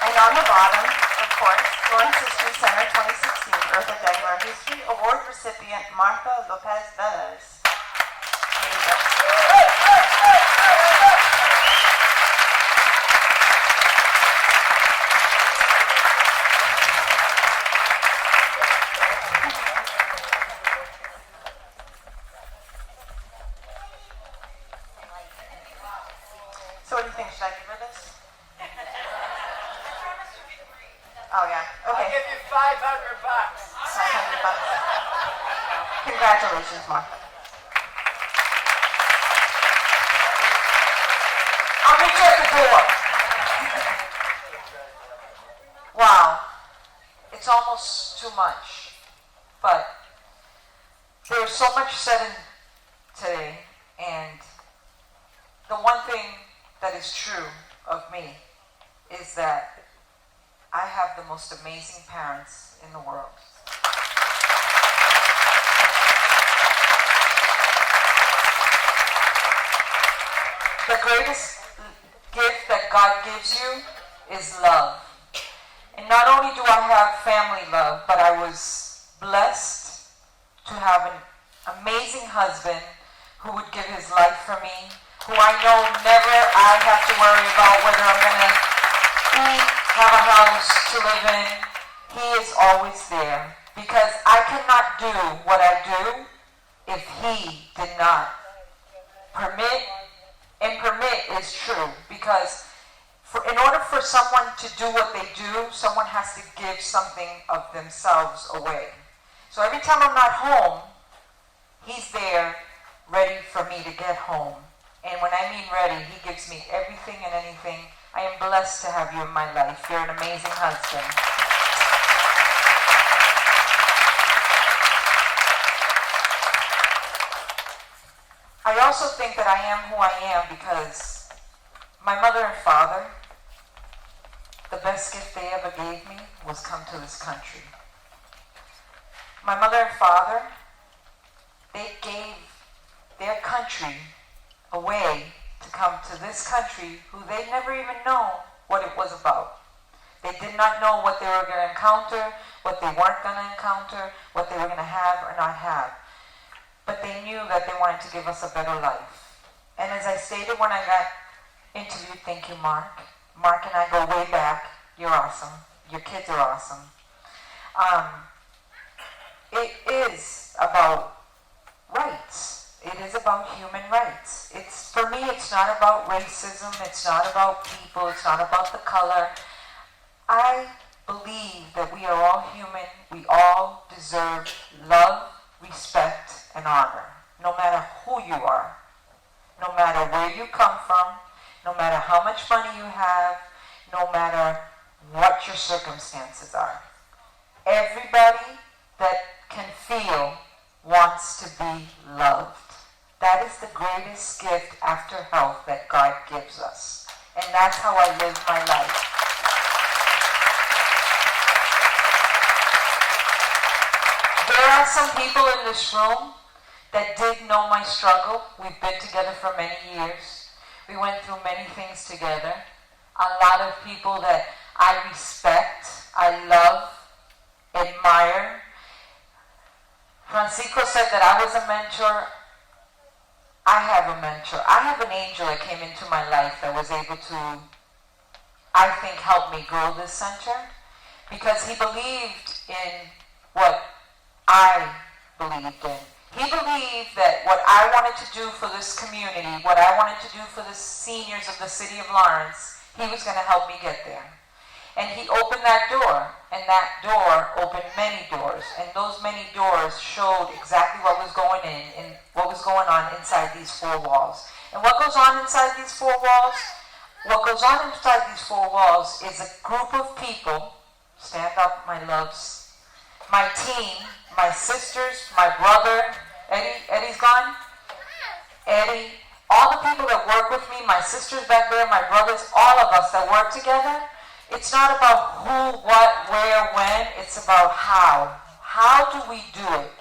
And on the bottom, of course, Lawrence History Center 2016 Eartha Dengler History Award recipient Martha Lopez Velez. There you go. Congratulations, Martha. I'll meet you at the door. Wow. It's almost too much. But there's so much said in today, and the one thing that is true of me is that I have the most amazing parents in the world. The greatest gift that God gives you is love. And not only do I have family love, but I was blessed to have an amazing husband who would give his life for me, who I know never I have to worry about whether I'm going to eat, have a house to live in. He is always there, because I cannot do what I do if he did not permit. And permit is true, because in order for someone to do what they do, someone has to give something of themselves away. So every time I'm not home, he's there ready for me to get home. And when I mean ready, he gives me everything and anything. I am blessed to have you in my life. You're an amazing husband. I also think that I am who I am because my mother and father, the best gift they ever gave me was come to this country. My mother and father, they gave their country away to come to this country who they never even know what it was about. They did not know what they were going to encounter, what they weren't going to encounter, what they were going to have or not have. But they knew that they wanted to give us a better life. And as I stated when I got interviewed, thank you, Mark. Mark and I go way back. You're awesome. Your kids are awesome. It is about rights. It is about human rights. For me, it's not about racism. It's not about people. It's not about the color. I believe that we are all human. We all deserve love, respect, and honor, no matter who you are, no matter where you come from, no matter how much money you have, no matter what your circumstances are. Everybody that can feel wants to be loved. That is the greatest gift after health that God gives us. And that's how I live my life. There are some people in this room that did know my struggle. We've been together for many years. We went through many things together. A lot of people that I respect, I love, admire. Francisco said that I was a mentor. I have a mentor. I have an angel that came into my life that was able to, I think, help me grow this center, because he believed in what I believed in. He believed that what I wanted to do for this community, what I wanted to do for the seniors of the city of Lawrence, he was going to help me get there. And he opened that door, and that door opened many doors, and those many doors showed exactly what was going on inside these four walls. And what goes on inside these four walls? What goes on inside these four walls is a group of people. Stand up, my loves. My team, my sisters, my brother, Eddie's gone? Eddie, all the people that work with me, my sisters back there, my brothers, all of us that work together, it's not about who, what, where, when, it's about how. How do we do it?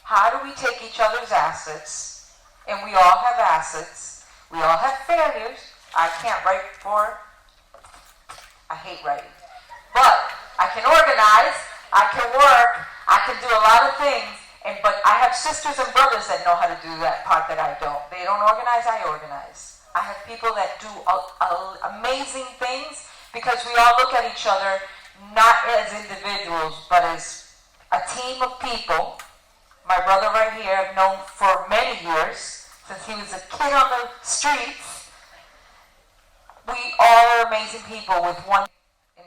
How do we take each other's assets, and we all have assets, we all have failures. I can't write for it. I hate writing. But I can organize, I can work, I can do a lot of things, but I have sisters and brothers that know how to do that part that I don't. They don't organize, I organize. I have people that do amazing things, because we all look at each other not as individuals, but as a team of people. My brother right here, I've known for many years, since he was a kid on the streets. We all are amazing people with one in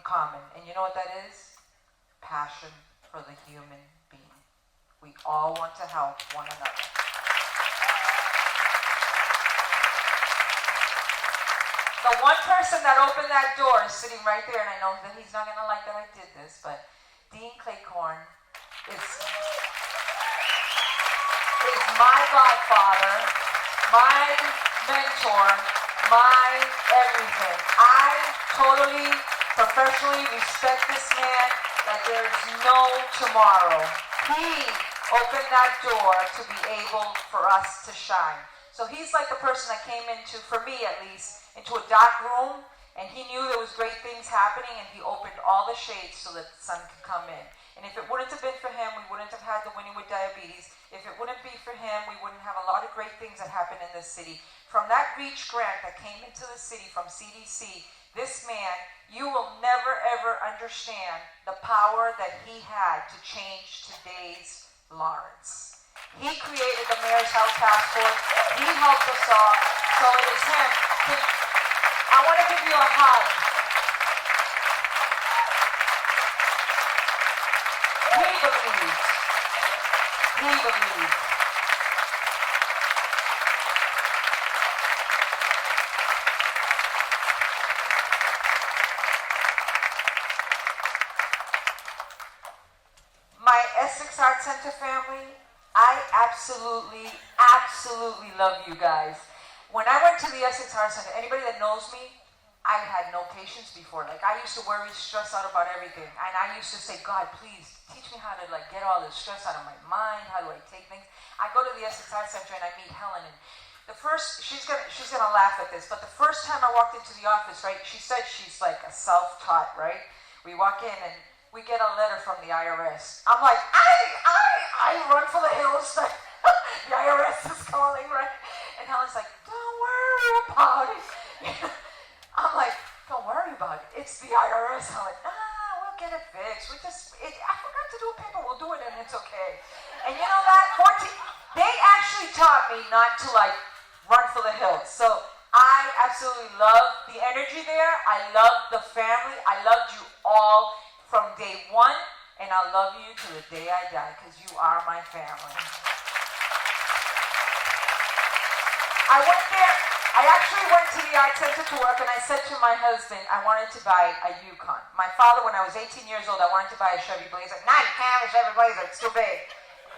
common. And you know what that is? passion for the human being. We all want to help one another. The one person that opened that door is sitting right there, and I know that he's not going to like that I did this, but Dean Claycorn is my godfather, my mentor, my everything. I totally, professionally respect this man like there's no tomorrow. He opened that door to be able for us to shine. So he's like the person that came into, for me at least, into a dark room, and he knew there was great things happening, and he opened all the shades so that the sun could come in. And if it wouldn't have been for him, we wouldn't have had the Winning with Diabetes. If it wouldn't be for him, we wouldn't have a lot of great things that happen in this city. From that REACH grant that came into the city from CDC, this man, you will never ever understand the power that he had to change today's Lawrence. He created the Mayor's Health Task Force. He helped us all. So it is him. I want to give you a hug. He believes. He believes. My Essex Art Center family, I absolutely love you guys. When I went to the Essex Art Center, anybody that knows me, I had no patience before. Like, I used to worry, stress out about everything. And I used to say, God, please teach me how to get all this stress out of my mind. How do I take things? I go to the Essex Art Center and I meet Helen. And the first, she's gonna laugh at this, but the first time I walked into the office, right, she said she's like a self-taught, right? We walk in and we get a letter from the IRS. I'm like, I run for the hills. The IRS is calling, right? And Helen's like, don't worry about it. I'm like, don't worry about it. It's the IRS. I'm like, we'll get it fixed. I forgot to do a paper. We'll do it and it's okay. And you know that? They actually taught me not to run for the hills. So I absolutely love the energy there. I love the family. I loved you all from day one. And I'll love you to the day I die because you are my family. I actually went to the art center to work and I said to my husband, I wanted to buy a Yukon. My father, when I was 18 years old, I wanted to buy a Chevy Blazer. No, you can't have a Chevy Blazer, it's too big.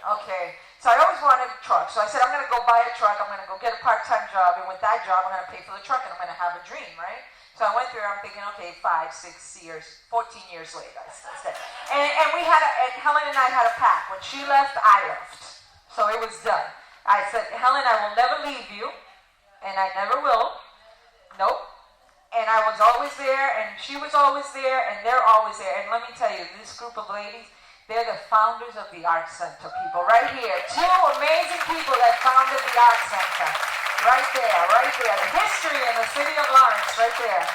Okay, so I always wanted a truck. So I said, I'm gonna go buy a truck, I'm gonna go get a part-time job, and with that job, I'm gonna pay for the truck and I'm gonna have a dream, right? So I went through, I'm thinking, okay, 5, 6 years, 14 years later, I said. And we had and Helen and I had a pact. When she left, I left. So it was done. I said, Helen, I will never leave you. And I never will. Nope. And I was always there, and she was always there, and they're always there. And let me tell you, this group of ladies, they're the founders of the Art Center, people, right here. 2 amazing people that founded the Art Center. Right there, right there. The history in the city of Lawrence, right there.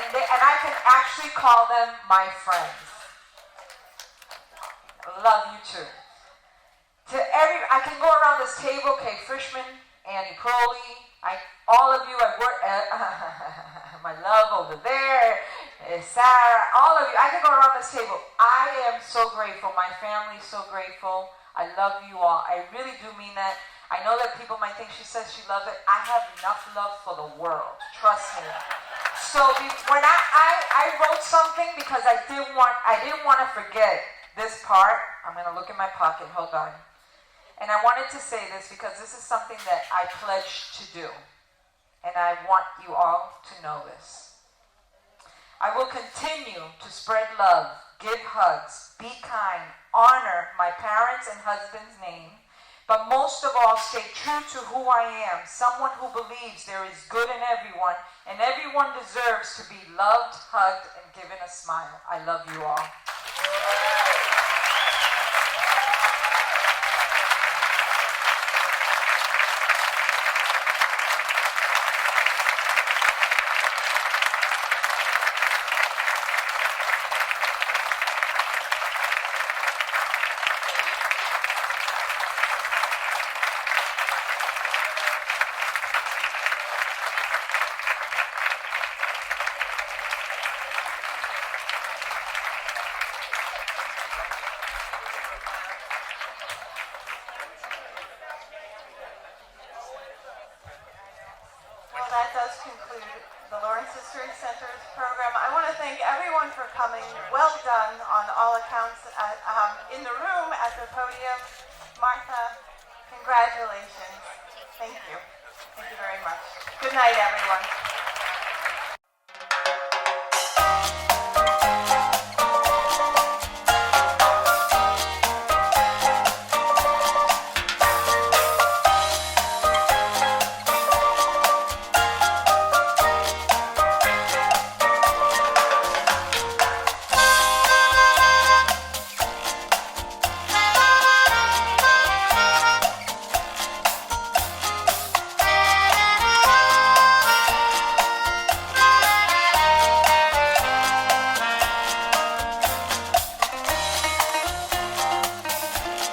And I can actually call them my friends. Love you too. I can go around this table, Kay Frischman, Annie Crowley, all of you, I work, my love over there, Sarah, all of you, I can go around this table. I am so grateful, my family is so grateful. I love you all, I really do mean that. I know that people might think she says she loves it. I have enough love for the world, trust me. So when I wrote something because I didn't want to forget this part. I'm going to look in my pocket, hold on. And I wanted to say this because this is something that I pledged to do. And I want you all to know this. I will continue to spread love, give hugs, be kind, honor my parents' and husband's name, but most of all, stay true to who I am, someone who believes there is good in everyone, and everyone deserves to be loved, hugged, and given a smile. I love you all. that does conclude the Lawrence History Center's program. I want to thank everyone for coming. Well done on all accounts in the room, at the podium. Martha, congratulations. Thank you. Thank you very much. Good night, everyone.